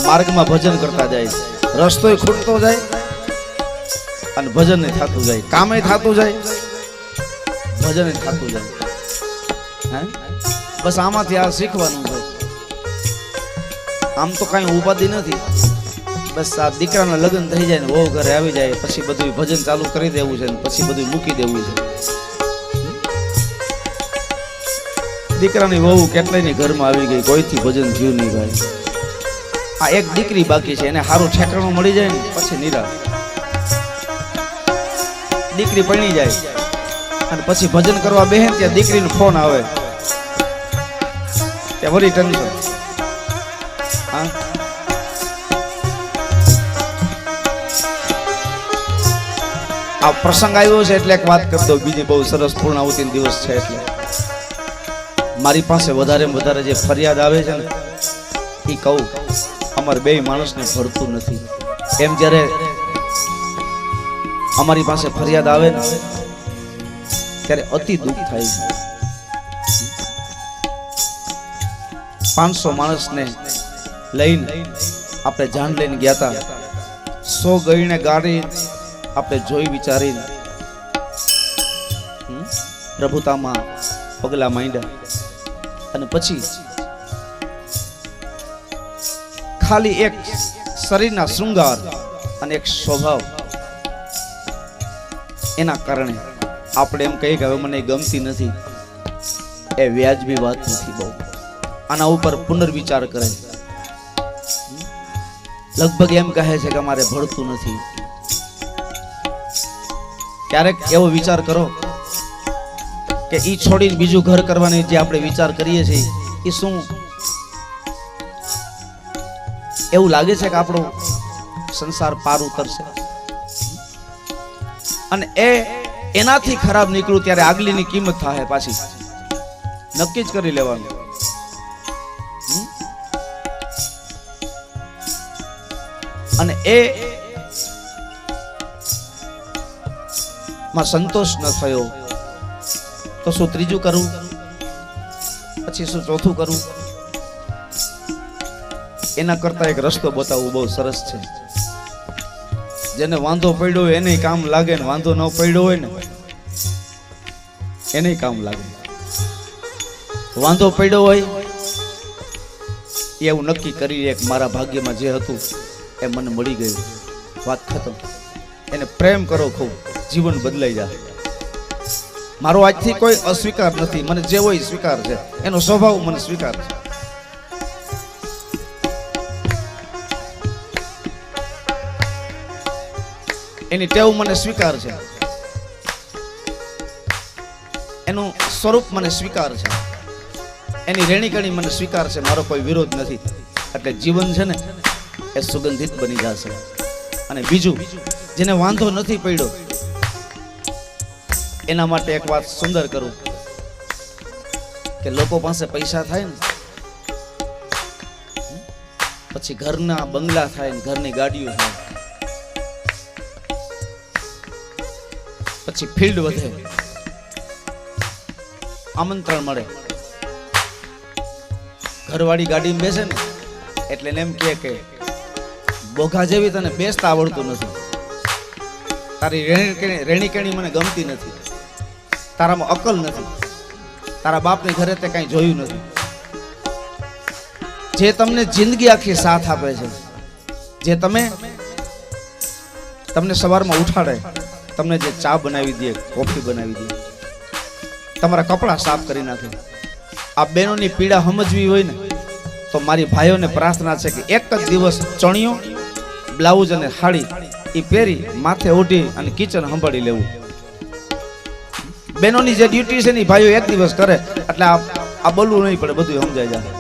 માર્ગમાં ભજન કરતા જાય, રસ્તોય ખૂટતો જાય અને ભજન થતું જાય, કામે થતું જાય, ભજન થતું જાય. હે બસ આમાંથી આ શીખવાનું છે. આમ તો કઈ ઉપાધિ નથી, બસ આ દીકરાના લગ્ન થઈ જાય ને વહુ ઘરે આવી જાય પછી બધું ભજન ચાલુ કરી દેવું છે ને પછી બધું મૂકી દેવું છે. દીકરાની વહુ કેટલાયની ઘરમાં આવી ગઈ, કોઈથી ભજન થયું નહીં ભાઈ. આ એક દીકરી બાકી છે, એને સારું ઠેકાણું મળી જાય ને પછી નિરાશ. દીકરી પરણી જાય અને પછી ભજન કરવા બેહે ત્યાં દીકરીનો ફોન આવે, ત્યાં વળી ટેન્શન. હા આ પ્રસંગ આવ્યો છે એટલે એક વાત કરી દઉં. બીજી બહુ સરસ પૂર્ણાહુતિ દિવસ છે એટલે મારી પાસે વધારે વધારે જે ફરિયાદ આવે છે ને એ કહું, અમારે બે માણસને ભરતું નથી. એમ જ્યારે અમારી પાસે ફરિયાદ આવે ને ત્યારે અતિ દુઃખ થાય છે. 500 માણસને લઈને આપણે જાન લઈને ગયા હતા. 100 ગઈને ગાડી આપણે જોઈ વિચારીને પ્રભુતામાં પગલા માંડ્યા અને પછી ખાલી એક શરીરના શૃંગાર અને એક સ્વભાવ એના કારણે આપણે એમ કહીએ કે હવે મને ગમતી નથી. એ વ્યાજબી વાત નથી. બહુ આના ઉપર પુનર્વિચાર કરે. લગભગ એમ કહે છે કે અમારે ભળતું નથી. ક્યારેક એવો વિચાર કરો કે ઈ છોડીને બીજું ઘર કરવાની જે આપણે વિચાર કરીએ છીએ એ શું એવું લાગે છે કે આપણો સંસાર પાર ઉતરશે? અને એનાથી ખરાબ નીકળું ત્યારે આગલીની કિંમત થાય પાછી. નક્કી જ કરી લેવાનું. અને માં સંતોષ ન થયો તો શું ત્રીજું કરવું? પછી શું ચોથું કરવું? એના કરતા એક રસ્તો બતાવવું બહુ સરસ છે. જેને વાંધો પડ્યો હોય એને કામ લાગે ને વાંધો ન પડ્યો હોય ને એને કામ લાગે. વાંધો પડ્યો હોય એવું નક્કી કરી એક મારા ભાગ્યમાં જે હતું એ મને મળી ગયું, વાત ખતમ. એને પ્રેમ કરો ખૂબ, જીવન બદલાઈ જાય. મારો આજથી કોઈ અસ્વીકાર નથી, મને જે હોય સ્વીકાર છે, એનો સ્વભાવ મને સ્વીકાર છે. એની ટેવ મને સ્વીકાર છે, એનું સ્વરૂપ મને સ્વીકાર છે, એની રેણીકણી મને સ્વીકાર છે. મારો કોઈ વિરોધ નથી. એટલે જીવન છે ને એ સુગંધિત બની જશે. અને બીજું, જેને વાંધો નથી પડ્યો એના માટે એક વાત સુંદર કરું કે લોકો પાસે પૈસા થાય ને પછી ઘરના બંગલા થાય ને ઘરની ગાડીઓ થાય, પછી ફિલ્ડ વધે, આમંત્રણ મળે, ઘરવાળી ગાડીમાં બેસે ને એટલે એને એમ કે બોઘા જેવી તને બેસતા આવડતું નથી, તારી રેણીકેણી મને ગમતી નથી, તારામાં અકલ નથી, તારા બાપની ઘરે તે કાંઈ જોયું નથી. જે તમને જિંદગી આખી સાથ આપે છે, જે તમને સવારમાં ઉઠાડે, તમને જે ચા બનાવી દે, કોફી બનાવી દે, તમારા કપડાં સાફ કરી નાખે, આ બહેનોની પીડા સમજવી હોય ને તો મારી ભાઈઓને પ્રાર્થના છે કે એક જ દિવસ ચણિયો, બ્લાઉઝ અને સાડી એ પહેરી માથે ઓઢી અને કિચન સંભાળી લેવું. બહેનોની જે ડ્યુટી છે ને ભાઈઓ એક દિવસ કરે એટલે આ બોલવું નહીં પડે, બધું સમજાય જાય.